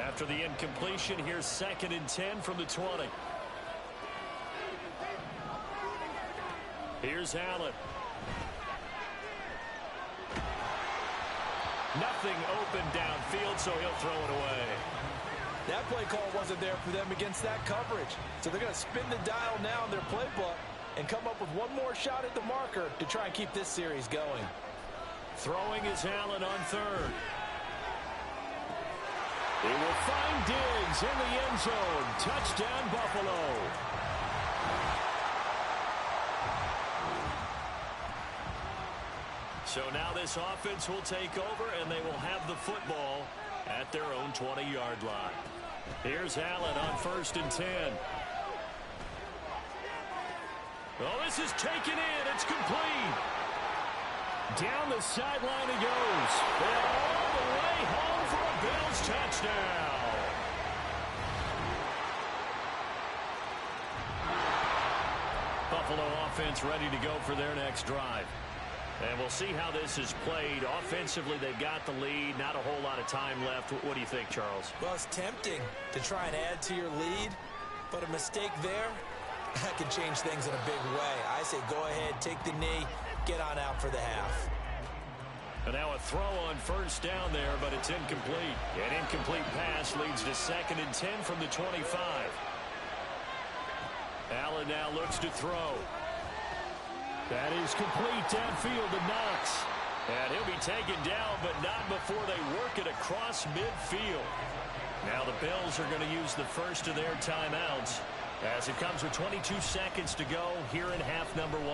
After the incompletion, here's 2nd and 10 from the 20. Here's Allen. Nothing open downfield, so he'll throw it away.
That play call wasn't there for them against that coverage. So they're going to spin the dial now in their playbook and come up with one more shot at the marker to try and keep this series going.
Throwing is Allen on 3rd. He will find Diggs in the end zone. Touchdown, Buffalo. So now this offense will take over, and they will have the football at their own 20-yard line. Here's Allen on 1st and 10. Oh, this is taken in. It's complete. Down the sideline he goes. And all the way home for a Bills touchdown. Buffalo offense ready to go for their next drive. And we'll see how this is played. Offensively, they've got the lead. Not a whole lot of time left. What do you think, Charles?
Well, it's tempting to try and add to your lead, but a mistake there, that could change things in a big way. I say go ahead, take the knee, get on out for the half.
And now a throw on 1st down there, but it's incomplete. An incomplete pass leads to 2nd and 10 from the 25. Allen now looks to throw. That is complete downfield to Knox. And he'll be taken down, but not before they work it across midfield. Now the Bills are going to use the first of their timeouts as it comes with 22 seconds to go here in half number 1.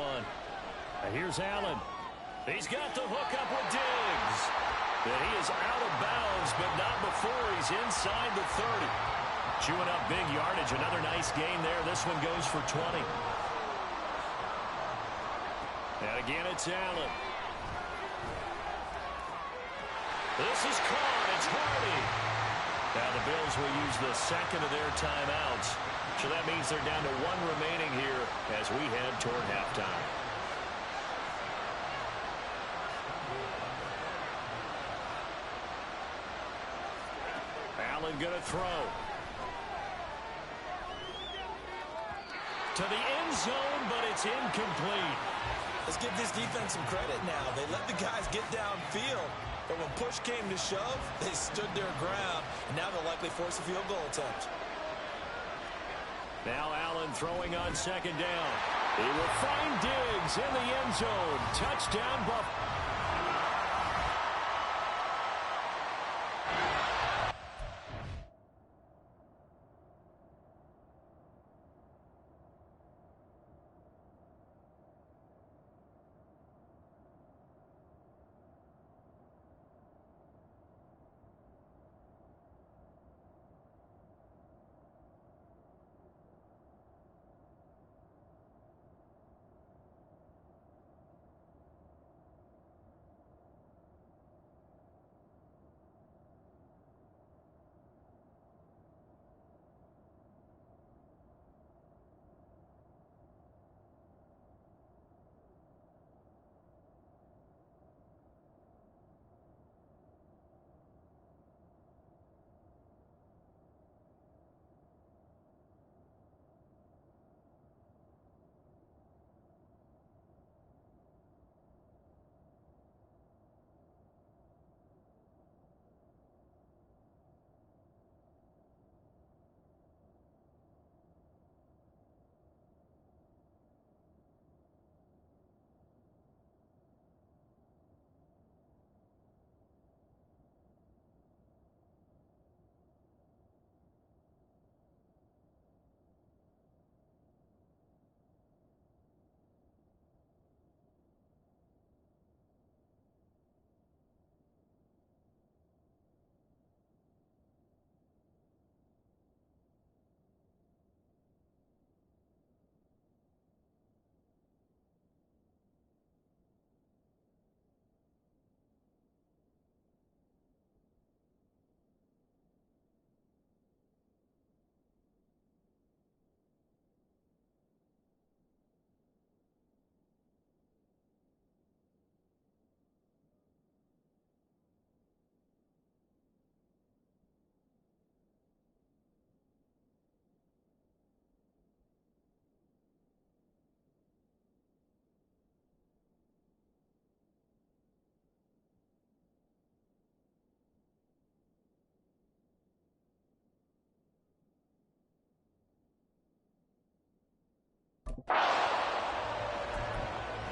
And here's Allen. He's got the hook up with Diggs. And he is out of bounds, but not before he's inside the 30. Chewing up big yardage. Another nice gain there. This one goes for 20. And again, it's Allen. This is caught. It's Hardy. Now the Bills will use the second of their timeouts. So that means they're down to 1 remaining here as we head toward halftime. Allen going to throw. To the end zone, but it's incomplete.
Let's give this defense some credit now. They let the guys get downfield, but when push came to shove, they stood their ground, and now they'll likely force a field goal attempt.
Now Allen throwing on 2nd down. He will find Diggs in the end zone. Touchdown, Buffalo.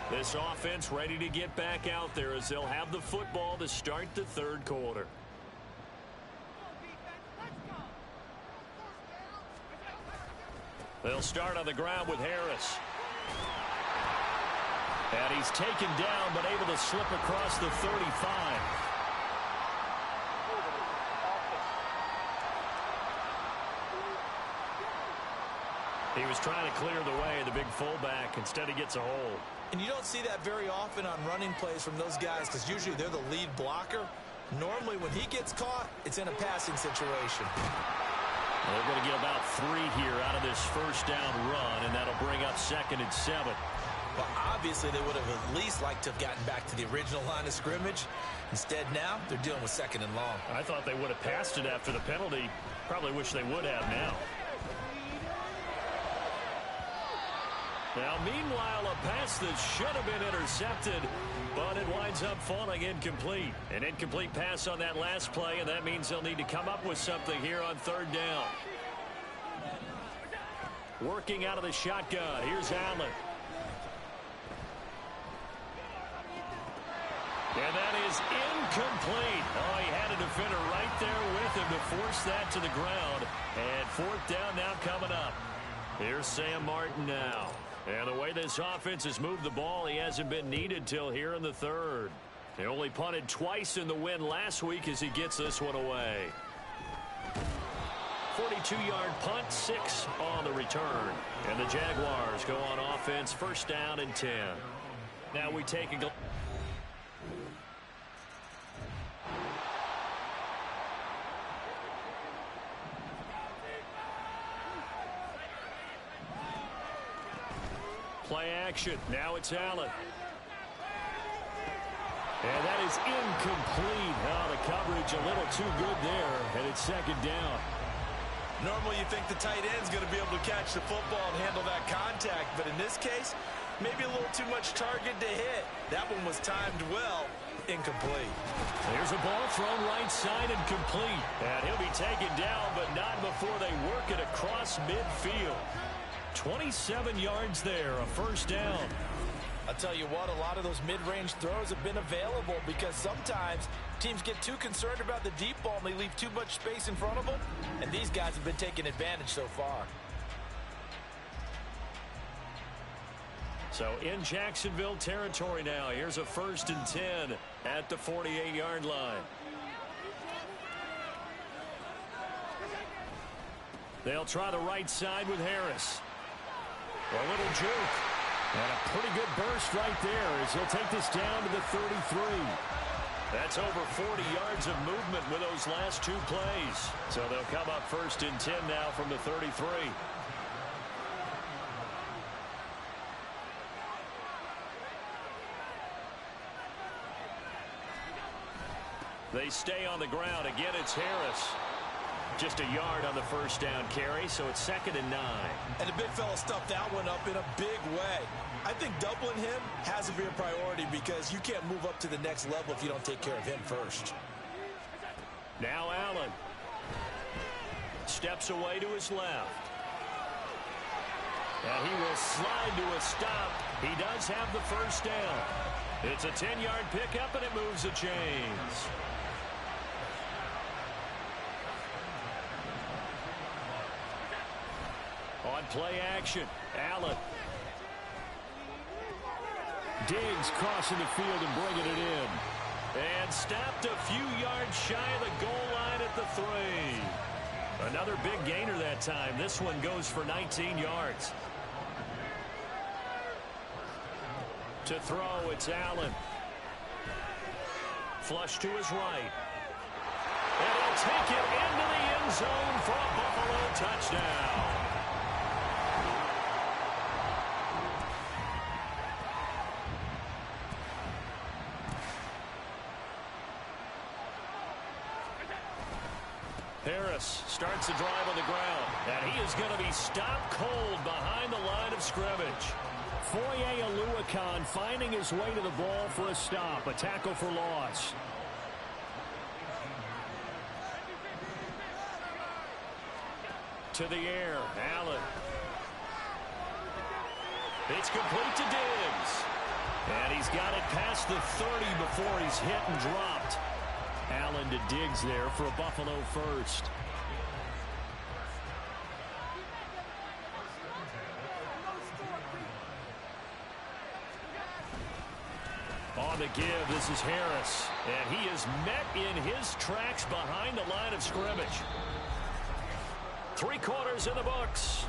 This offense ready to get back out there as they'll have the football to start the third quarter. They'll start on the ground with Harris. And he's taken down but able to slip across the 35. He was trying to clear the way, the big fullback. Instead, he gets a hold.
And you don't see that very often on running plays from those guys because usually they're the lead blocker. Normally, when he gets caught, it's in a passing situation.
They're going to get about 3 here out of this first down run, and that'll bring up 2nd and 7.
Well, obviously, they would have at least liked to have gotten back to the original line of scrimmage. Instead, now, they're dealing with 2nd and long.
I thought they would have passed it after the penalty. Probably wish they would have now. Now, meanwhile, a pass that should have been intercepted, but it winds up falling incomplete. An incomplete pass on that last play, and that means they'll need to come up with something here on 3rd down. Working out of the shotgun. Here's Allen. And that is incomplete. Oh, he had a defender right there with him to force that to the ground. And 4th down now coming up. Here's Sam Martin now. And the way this offense has moved the ball, he hasn't been needed till here in the 3rd. They only punted twice in the win last week as he gets this one away. 42-yard punt, 6 on the return. And the Jaguars go on offense, 1st down and 10. Now we take a play action. Now it's Allen. And that is incomplete. Oh, the coverage a little too good there. And it's 2nd down.
Normally, you think the tight end's going to be able to catch the football and handle that contact. But in this case, maybe a little too much target to hit. That one was timed well. Incomplete.
There's a ball thrown right side and complete. And he'll be taken down, but not before they work it across midfield. 27 yards there, a 1st down.
I'll tell you what, a lot of those mid-range throws have been available because sometimes teams get too concerned about the deep ball and they leave too much space in front of them, and these guys have been taking advantage so far.
So in Jacksonville territory now, here's a 1st and 10 at the 48-yard line. They'll try the right side with Harris. A little juke. And a pretty good burst right there as he'll take this down to the 33. That's over 40 yards of movement with those last 2 plays. So they'll come up 1st and 10 now from the 33. They stay on the ground. Again, it's Harris. Just a yard on the 1st down carry, so it's 2nd and 9.
And the big fella stuffed that one up in a big way. I think doubling him has to be a priority because you can't move up to the next level if you don't take care of him first.
Now Allen. Steps away to his left. And he will slide to a stop. He does have the 1st down. It's a 10-yard pickup, and it moves the chains. On play action, Allen. Diggs crossing the field and bringing it in. And stopped a few yards shy of the goal line at the 3. Another big gainer that time. This one goes for 19 yards. To throw, it's Allen. Flush to his right. And he'll take it into the end zone for a Buffalo touchdown. Harris starts the drive on the ground, and he is going to be stopped cold behind the line of scrimmage. Foye Oluokun finding his way to the ball for a stop, a tackle for loss. To the air, Allen. It's complete to Diggs.
And he's got it past the 30 before he's hit and dropped. Allen to Diggs there for a Buffalo first. On the give, this is Harris. And he is met in his tracks behind the line of scrimmage. 3 quarters in the books.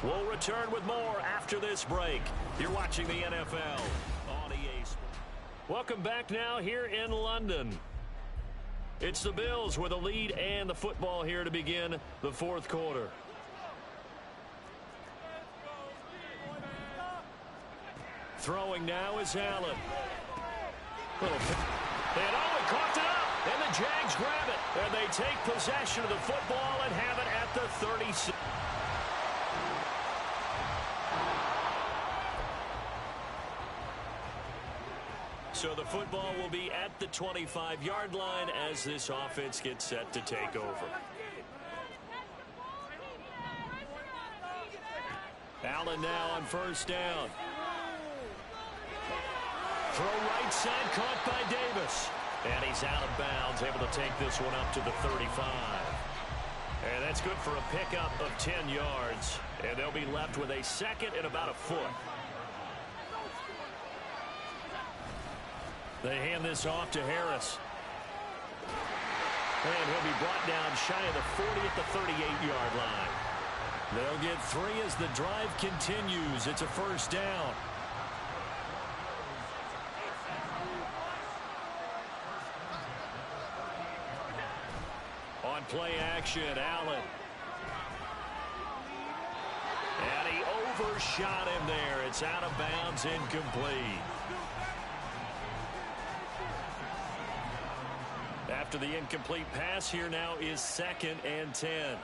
We'll return with more after this break. You're watching the NFL on EA Sports. Welcome back now here in London. It's the Bills with a lead and the football here to begin the 4th quarter. Throwing now is Allen. And he coughed it up, and the Jags grab it. And they take possession of the football and have it at the 36. So the football will be at the 25-yard line as this offense gets set to take over. Allen now on first down. Throw right side caught by Davis. And he's out of bounds, able to take this one up to the 35. And that's good for a pickup of 10 yards. And they'll be left with a second and about a foot. They hand this off to Harris. And he'll be brought down shy of the 40 at the 38-yard line. They'll get 3 as the drive continues. It's a first down. On play action, Allen. And he overshot him there. It's out of bounds, incomplete. After the incomplete pass, here now is 2nd and 10.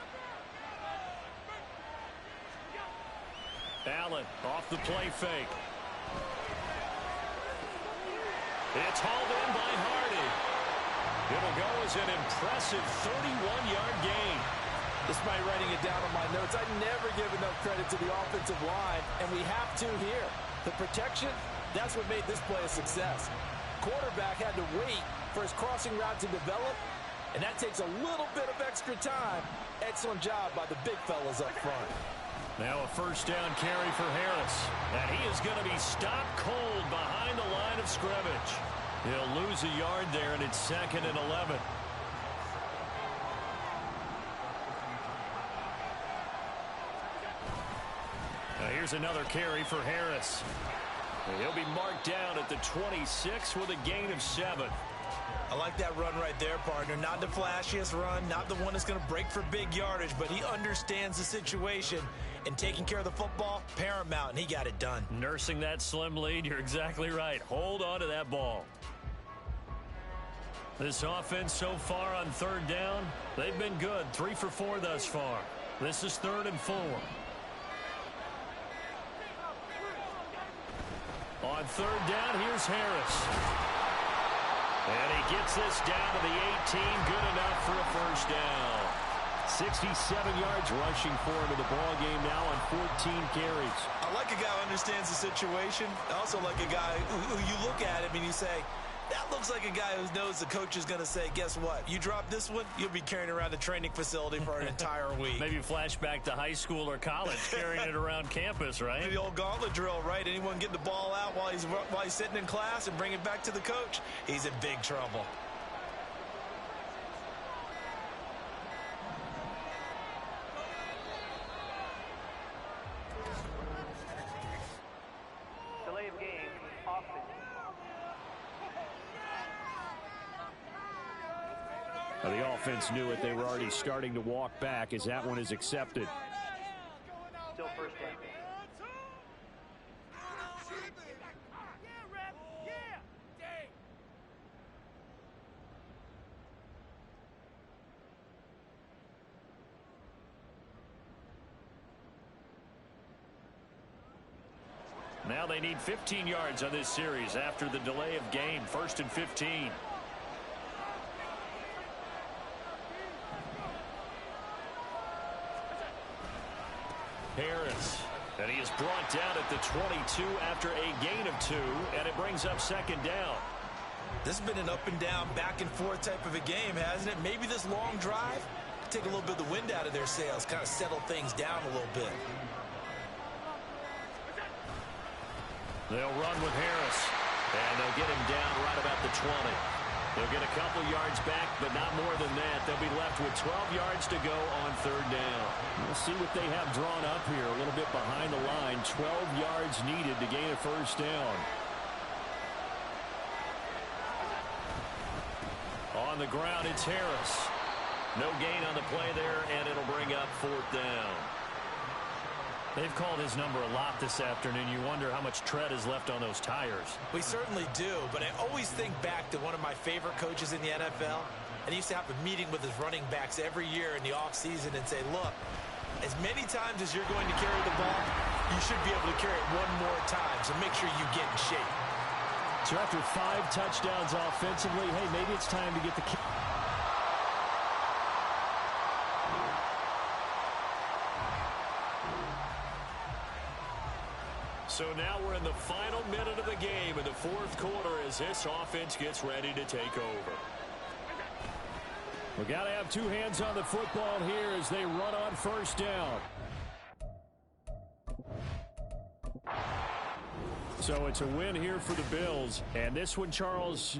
Allen off the play fake. It's hauled in by Hardy. It'll go as an impressive 31-yard gain.
Despite writing it down on my notes, I never give enough credit to the offensive line, and we have to here. The protection, that's what made this play a success. Quarterback had to wait for his crossing route to develop, and that takes a little bit of extra time. Excellent job by the big fellas up front.
Now a first down carry for Harris. And he is going to be stopped cold behind the line of scrimmage. He'll lose a yard there, and it's 2nd and 11. Now here's another carry for Harris. And he'll be marked down at the 26 with a gain of 7.
I like that run right there, partner. Not the flashiest run, not the one that's going to break for big yardage, but he understands the situation, and taking care of the football, paramount, and he got it done.
Nursing that slim lead, you're exactly right. Hold on to that ball. This offense so far on 3rd down, they've been good. 3 for 4 thus far. This is 3rd and 4. On 3rd down, here's Harris. And he gets this down to the 18. Good enough for a first down. 67 yards rushing for him in the ball game now on 14 carries.
I like a guy who understands the situation. I also like a guy who you look at him and you say, that looks like a guy who knows the coach is going to say, guess what? You drop this one, you'll be carrying around the training facility for an entire week.
Maybe flashback to high school or college, carrying it around campus, right?
The old gauntlet drill, right? Anyone get the ball out while he's sitting in class and bring it back to the coach? He's in big trouble.
Delay of game, offense.
Well, the offense knew it. They were already starting to walk back as that one is accepted.
Still first down.
Now they need 15 yards on this series after the delay of game. 1st and 15. Harris. And he is
brought down at the 22 after a gain of 2, and it brings up second down.
This has been an up and down, back and forth type of a game, hasn't it? Maybe this long drive, take a little bit of the wind out of their sails, kind of settle things down a little bit.
They'll run with Harris, and they'll get him down right about the 20. They'll get a couple yards back, but not more than that. They'll be left with 12 yards to go on third down.
We'll see what they have drawn up here, a little bit behind the line. 12 yards needed to gain a first down. On the ground, it's Harris. No gain on the play there, and it'll bring up fourth down.
They've called his number a lot this afternoon. You wonder how much tread is left on those tires.
We certainly do, but I always think back to one of my favorite coaches in the NFL. And he used to have a meeting with his running backs every year in the offseason and say, look, as many times as you're going to carry the ball, you should be able to carry it one more time, so make sure you get in shape.
So after 5 touchdowns offensively, hey, maybe it's time to get the kick.
So now we're in the final minute of the game in the fourth quarter as this offense gets ready to take over.
We got to have 2 hands on the football here as they run on first down. So it's a win here for the Bills. And this one, Charles,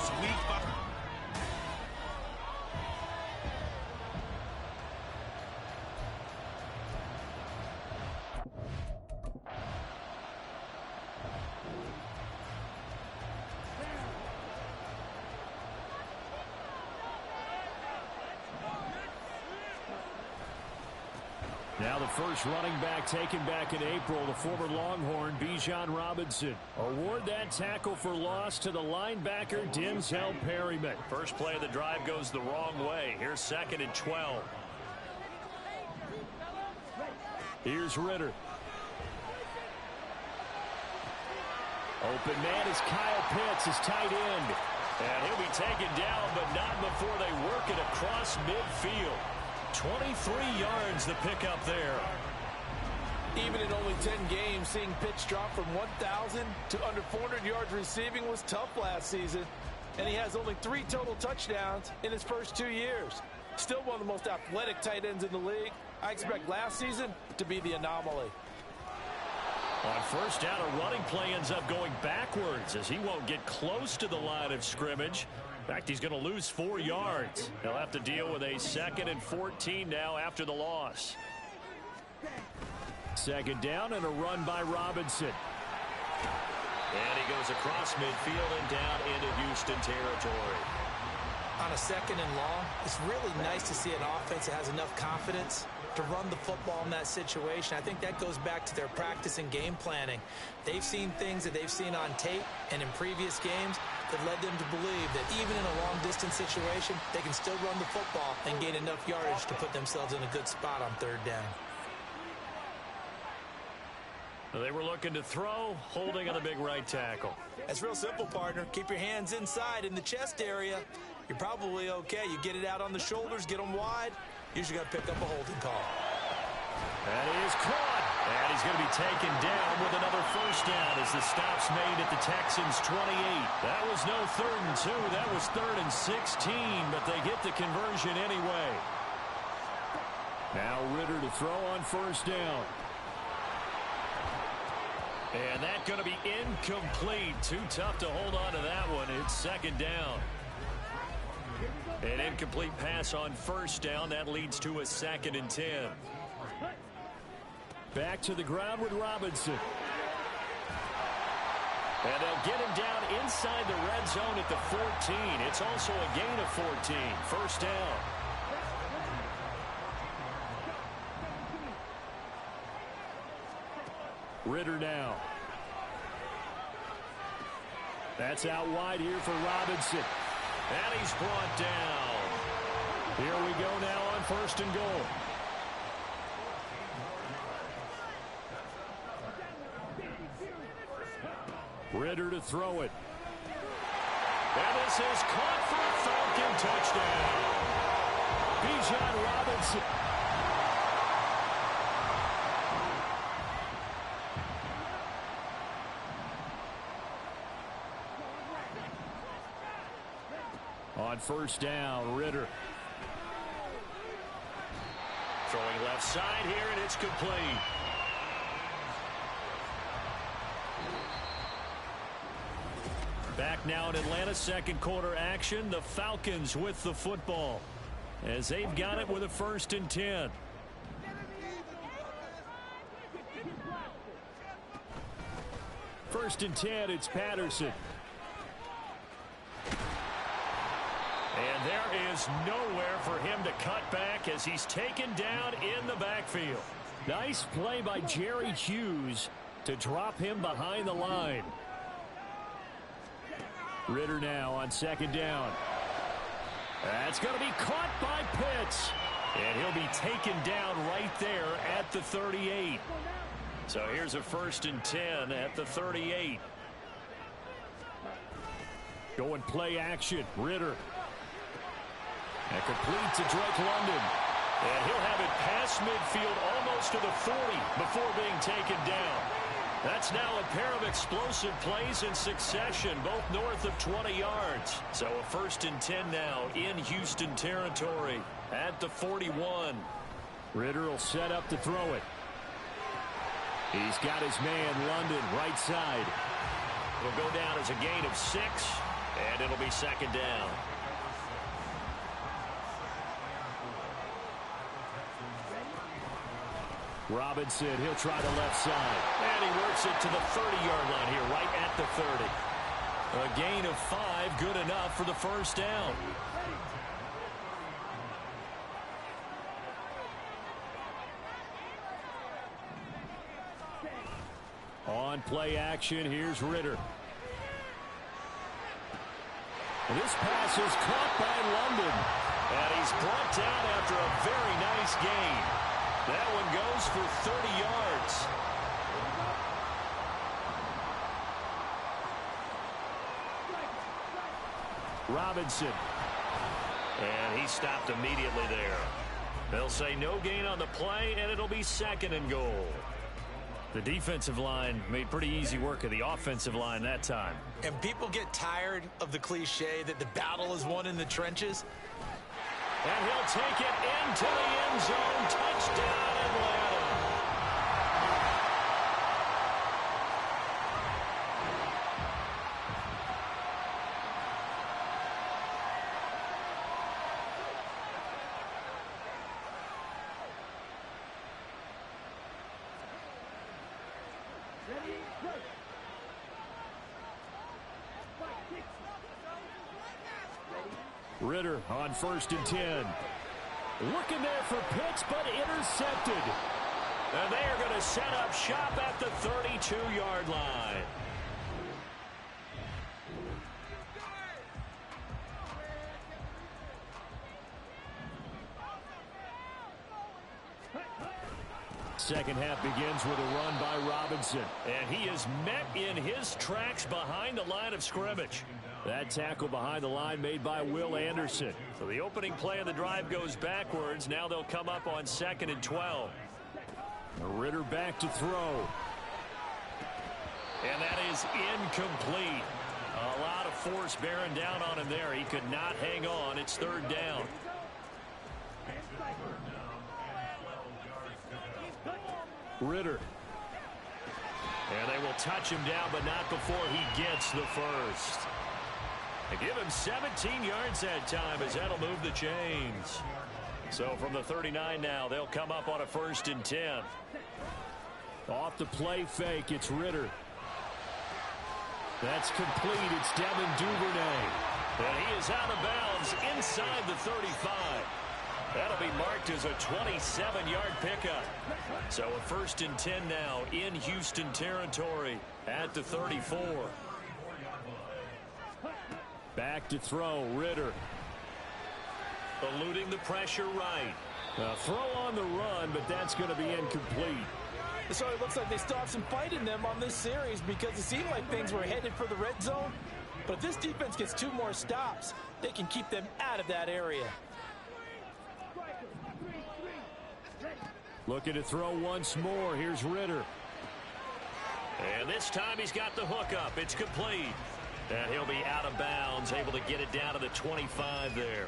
It's week 5.
Now the first running back taken back in April, the former Longhorn, Bijan Robinson. Award that tackle for loss to the linebacker, Denzel Perryman.
First play of the drive goes the wrong way. Here's 2nd and 12.
Here's Ritter. Open man is Kyle Pitts, his tight end.
And he'll be taken down, but not before they work it across midfield. 23 yards the pickup there.
Even in only 10 games, seeing Pitts drop from 1,000 to under 400 yards receiving was tough last season. And he has only 3 total touchdowns in his first 2 years. Still one of the most athletic tight ends in the league. I expect last season to be the anomaly.
On first down, a running play ends up going backwards as he won't get close to the line of scrimmage. In fact, he's going to lose 4 yards. He'll have to deal with a 2nd and 14 now after the loss.
2nd down and a run by Robinson.
And he goes across midfield and down into Houston territory.
On a 2nd and long, it's really nice to see an offense that has enough confidence to run the football in that situation. I think that goes back to their practice and game planning. They've seen things that they've seen on tape and in previous games that led them to believe that even in a long-distance situation, they can still run the football and gain enough yardage to put themselves in a good spot on 3rd down.
They were looking to throw, holding on the big right tackle.
That's real simple, partner. Keep your hands inside in the chest area. You're probably okay. You get it out on the shoulders, get them wide. Usually got to pick up a holding call.
And he is caught. And he's going to be taken down with another first down as the stop's made at the Texans' 28. That was no 3rd and 2. That was 3rd and 16, but they get the conversion anyway.
Now Ritter to throw on first down.
And that's going to be incomplete. Too tough to hold on to that one. It's 2nd down. An incomplete pass on first down. That leads to a 2nd and 10.
Back to the ground with Robinson.
And they'll get him down inside the red zone at the 14. It's also a gain of 14. First down.
Ritter now. That's out wide here for Robinson.
And he's brought down.
Here we go now on 1st and goal. Ritter to throw it.
And this is caught for a Falcon touchdown.
Bijan Robinson. On first down, Ritter.
Throwing left side here, and it's complete. Back now in Atlanta, 2nd quarter action. The Falcons with the football as they've got it with a 1st and 10.
First and 10, it's Patterson.
And there is nowhere for him to cut back as he's taken down in the backfield.
Nice play by Jerry Hughes to drop him behind the line. Ritter now on 2nd down.
That's going to be caught by Pitts. And he'll be taken down right there at the 38. So here's a 1st and 10 at the 38.
Going play action. Ritter. And complete to Drake London.
And he'll have it past midfield almost to the 40 before being taken down. That's now a pair of explosive plays in succession, both north of 20 yards. So a 1st and 10 now in Houston territory at the 41.
Ritter will set up to throw it. He's got his man, London, right side.
It'll go down as a gain of 6. And it'll be second down.
Robinson, he'll try the left side.
And he works it to the 30-yard line here, right at the 30. A gain of 5, good enough for the first down.
On play action, here's Ritter. And this pass is caught by London.
And he's brought down after a very nice gain. That one goes for 30 yards.
Robinson.
And he stopped immediately there. They'll say no gain on the play, and it'll be second and goal.
The defensive line made pretty easy work of the offensive line that time.
And people get tired of the cliche that the battle is won in the trenches.
And he'll take it into the end zone. Touchdown, Atlanta.
Ritter on 1st and 10. Looking there for Pitts, but intercepted.
And they are going to set up shop at the 32-yard line.
Second half begins with a run by Robinson.
And he is met in his tracks behind the line of scrimmage.
That tackle behind the line made by Will Anderson.
So the opening play of the drive goes backwards. Now they'll come up on 2nd and 12.
Ritter back to throw.
And that is incomplete. A lot of force bearing down on him there. He could not hang on. It's 3rd down.
Ritter.
And they will touch him down, but not before he gets the first. They give him 17 yards that time as that'll move the chains. So from the 39 now, they'll come up on a 1st and 10.
Off the play fake, it's Ritter. That's complete. It's Devin Duvernay.
And he is out of bounds inside the 35. That'll be marked as a 27-yard pickup. So a 1st and 10 now in Houston territory at the 34.
Back to throw, Ritter.
Eluding the pressure right.
A throw on the run, but that's going to be incomplete.
So it looks like they still have some fight in them on this series because it seemed like things were headed for the red zone. But if this defense gets 2 more stops, they can keep them out of that area.
Looking to throw once more. Here's Ritter.
And this time he's got the hook up. It's complete. And he'll be out of bounds, able to get it down to the 25 there.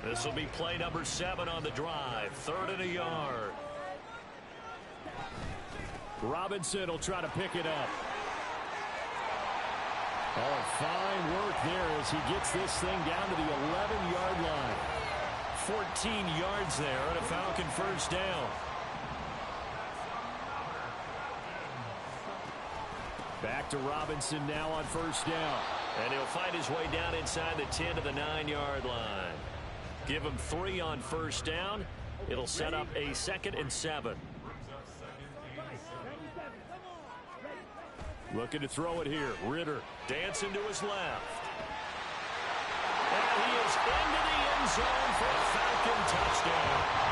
This will be play number 7 on the drive. 3rd and a yard.
Robinson will try to pick it up. Oh, fine work there as he gets this thing down to the 11-yard line.
14 yards there and a Falcon 1st down.
Back to Robinson now on 1st down.
And he'll find his way down inside the 10 to the 9-yard line. Give him 3 on 1st down. It'll set up a 2nd and 7.
Looking to throw it here. Ritter.
Dancing to his left. And he is into the end zone for a Falcon touchdown.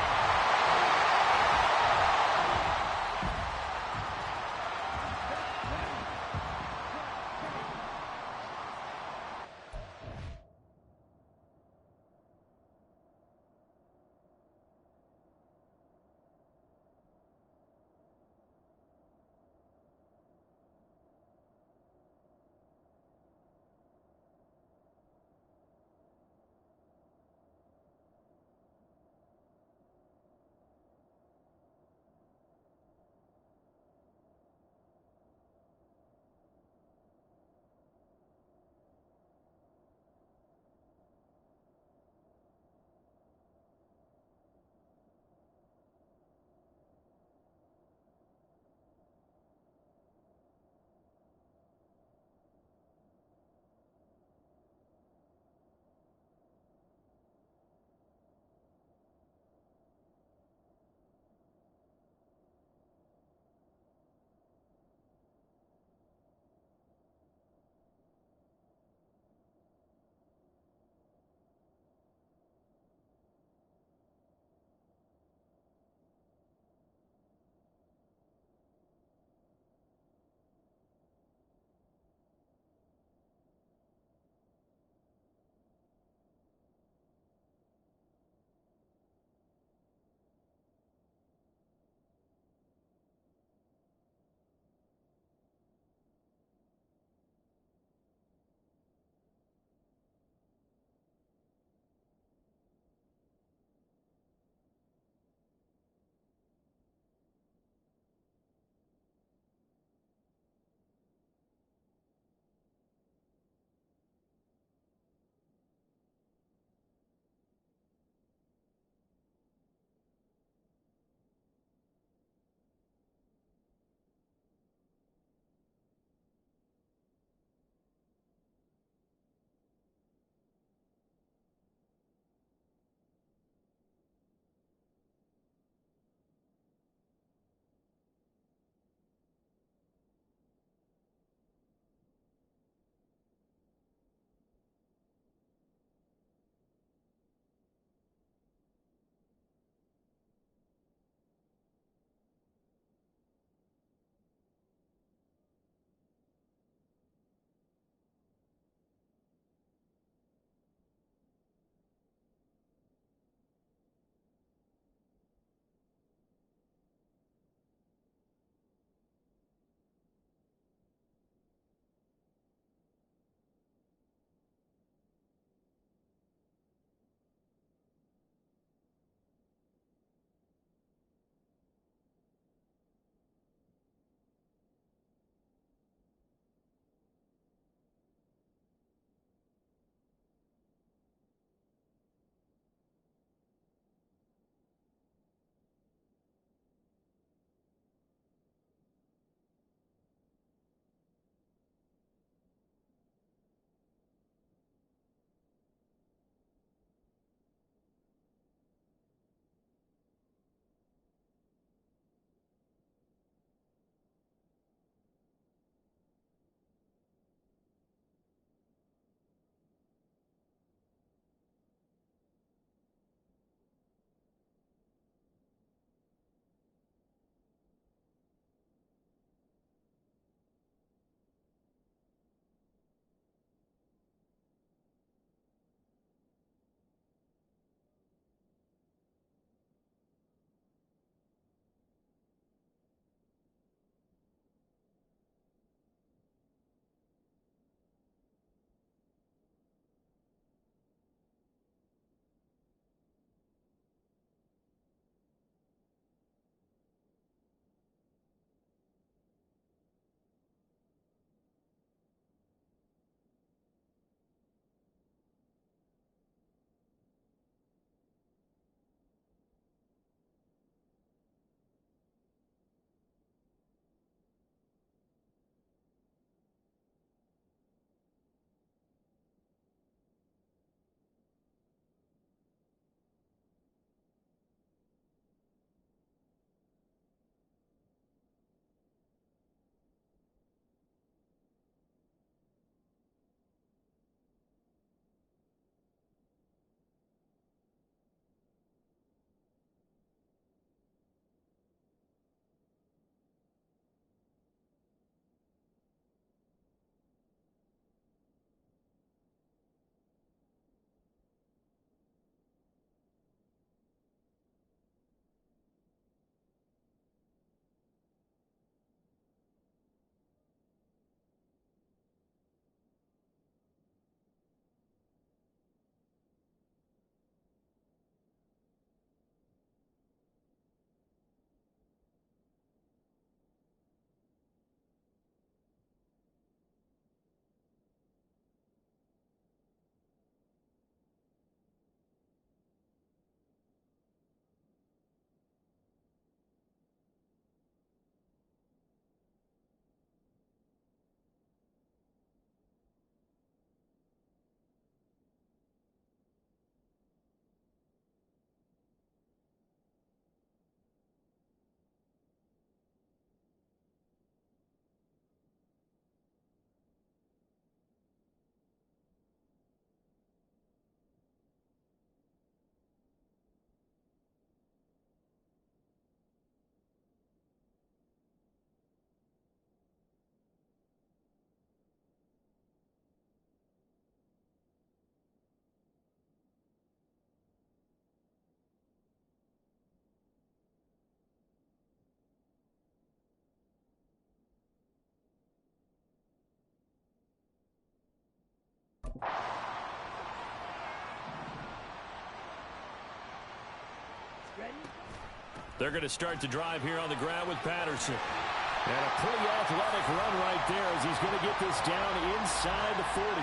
They're going to start the drive here on the ground with Patterson. And a pretty athletic run right there as he's going to get this down inside the 40.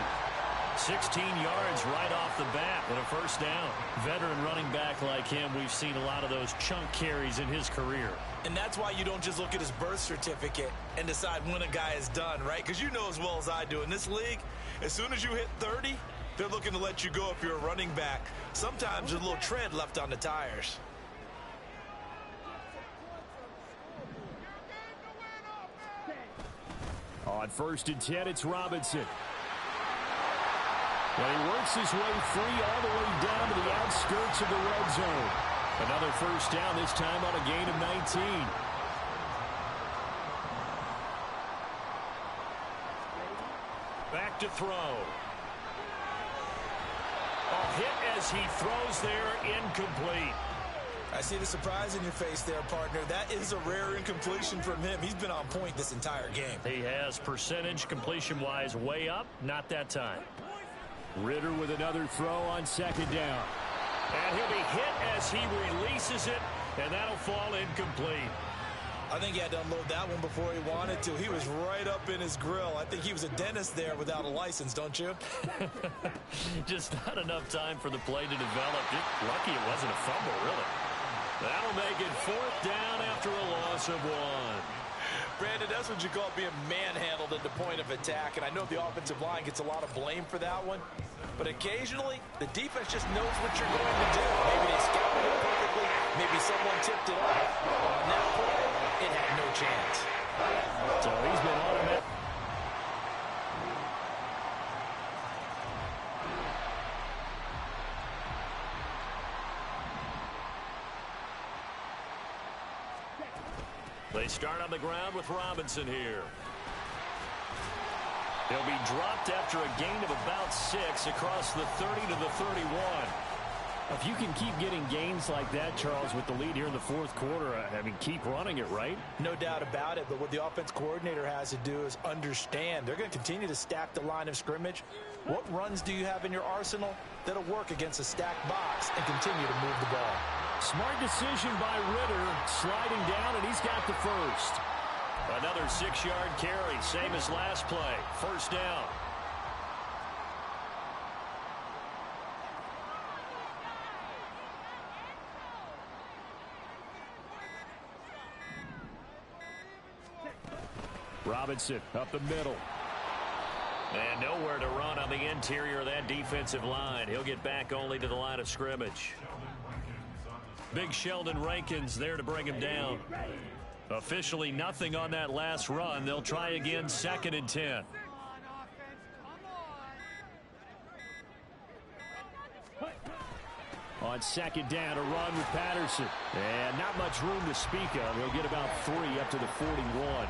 16 yards right off the bat and a first down. Veteran running back like him, we've seen a lot of those chunk carries in his career.
And that's why you don't just look at his birth certificate and decide when a guy is done, right? Because you know as well as I do, in this league, as soon as you hit 30, they're looking to let you go if you're a running back. Sometimes there's a little tread left on the tires.
On 1st and 10, it's Robinson. Well, he works his way free all the way down to the outskirts of the red zone. Another first down, this time on a gain of 19.
Back to throw. A hit as he throws there, incomplete.
I see the surprise in your face there, partner. That is a rare incompletion from him. He's been on point this entire game.
He has percentage completion-wise way up, not that time.
Ritter with another throw on 2nd down.
And he'll be hit as he releases it, and that'll fall incomplete.
I think he had to unload that one before he wanted to. He was right up in his grill. I think he was a dentist there without a license, don't you?
Just not enough time for the play to develop. Just lucky it wasn't a fumble, really. That'll make it 4th down after a loss of 1.
Brandon, that's what you call being manhandled at the point of attack, and I know the offensive line gets a lot of blame for that one, but occasionally the defense just knows what you're going to do. Maybe they scouted it perfectly, maybe someone tipped it off. On that play, it had no chance.
So he's been automatic.
They start on the ground with Robinson here. He'll be dropped after a gain of about 6 across the 30 to the 31.
If you can keep getting gains like that, Charles, with the lead here in the 4th quarter, I mean, keep running it, right?
No doubt about it, but what the offense coordinator has to do is understand. They're going to continue to stack the line of scrimmage. What runs do you have in your arsenal that'll work against a stacked box and continue to move the ball?
Smart decision by Ritter, sliding down, and he's got the first.
Another 6-yard carry, same as last play. First down.
Robinson up the middle.
And nowhere to run on the interior of that defensive line. He'll get back only to the line of scrimmage. Big Sheldon Rankins there to bring him down. Officially nothing on that last run. They'll try again, 2nd and 10.
On 2nd down, a run with Patterson. And not much room to speak of. He'll get about 3 up to the 41.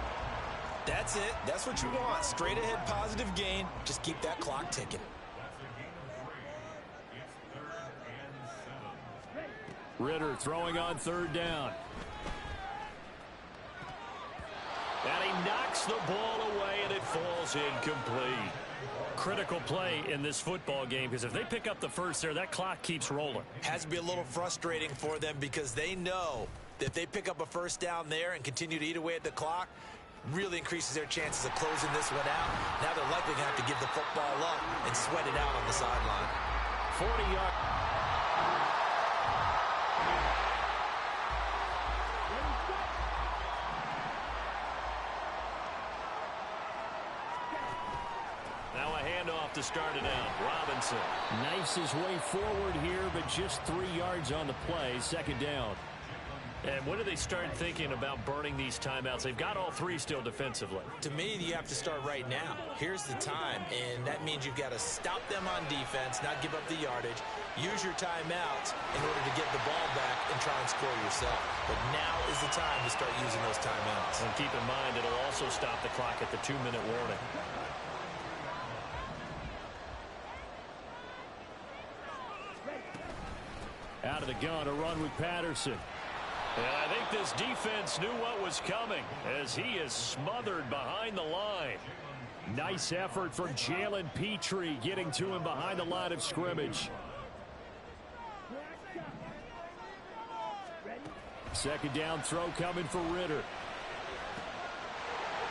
That's it. That's what you want. Straight ahead positive gain. Just keep that clock ticking.
Ritter throwing on 3rd down.
And he knocks the ball away, and it falls incomplete. Critical play in this football game, because if they pick up the first there, that clock keeps rolling.
Has to be a little frustrating for them because they know that if they pick up a first down there and continue to eat away at the clock, really increases their chances of closing this one out. Now they're likely going to have to give the football up and sweat it out on the sideline.
40-yard. Now a handoff to start it out. Robinson
knifes his way forward here, but just 3 yards on the play. 2nd down.
And when do they start thinking about burning these timeouts? They've got all 3 still defensively.
To me, you have to start right now. Here's the time, and that means you've got to stop them on defense, not give up the yardage. Use your timeouts in order to get the ball back and try and score yourself. But now is the time to start using those timeouts.
And keep in mind, it'll also stop the clock at the 2-minute warning.
Out of the gun, a run with Patterson.
And I think this defense knew what was coming as he is smothered behind the line.
Nice effort from Jalen Petrie getting to him behind the line of scrimmage. Second down throw coming for Ritter.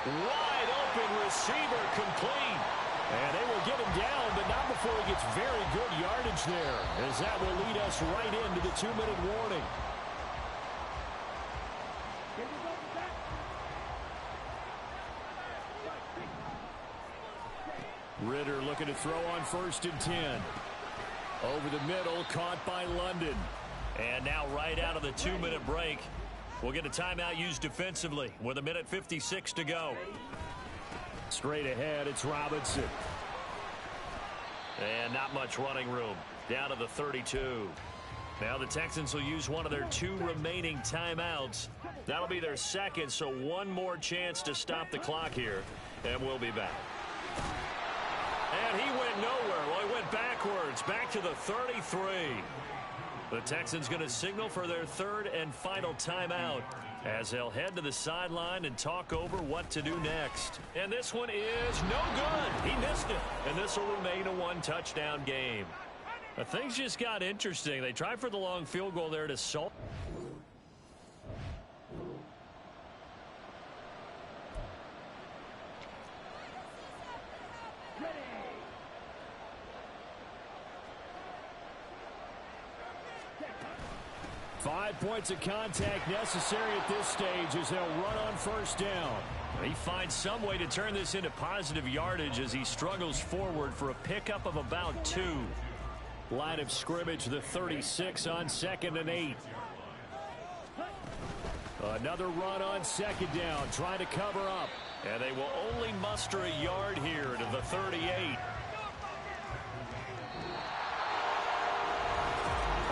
Wide open receiver, complete.
And they will get him down, but not before he gets very good yardage there, as that will lead us right into the 2-minute warning. Ritter looking to throw on 1st and 10. Over the middle, caught by London.
And now right out of the 2-minute break, we'll get a timeout used defensively with 1:56 to go.
Straight ahead, it's Robinson.
And not much running room. Down to the 32. Now the Texans will use one of their 2 remaining timeouts. That'll be their second, so one more chance to stop the clock here. And we'll be back. And he went nowhere. Well, he went backwards, back to the 33. The Texans going to signal for their 3rd and final timeout as they'll head to the sideline and talk over what to do next. And this one is no good. He missed it. And this will remain a 1-touchdown game. But things just got interesting. They tried for the long field goal there to solve.
5 points of contact necessary at this stage as they'll run on 1st down.
He finds some way to turn this into positive yardage as he struggles forward for a pickup of about 2.
Line of scrimmage, the 36 on 2nd and 8. Another run on 2nd down, trying to cover up.
And they will only muster a yard here to the 38.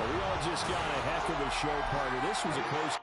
We all just got a heck of a show, partner. This was a close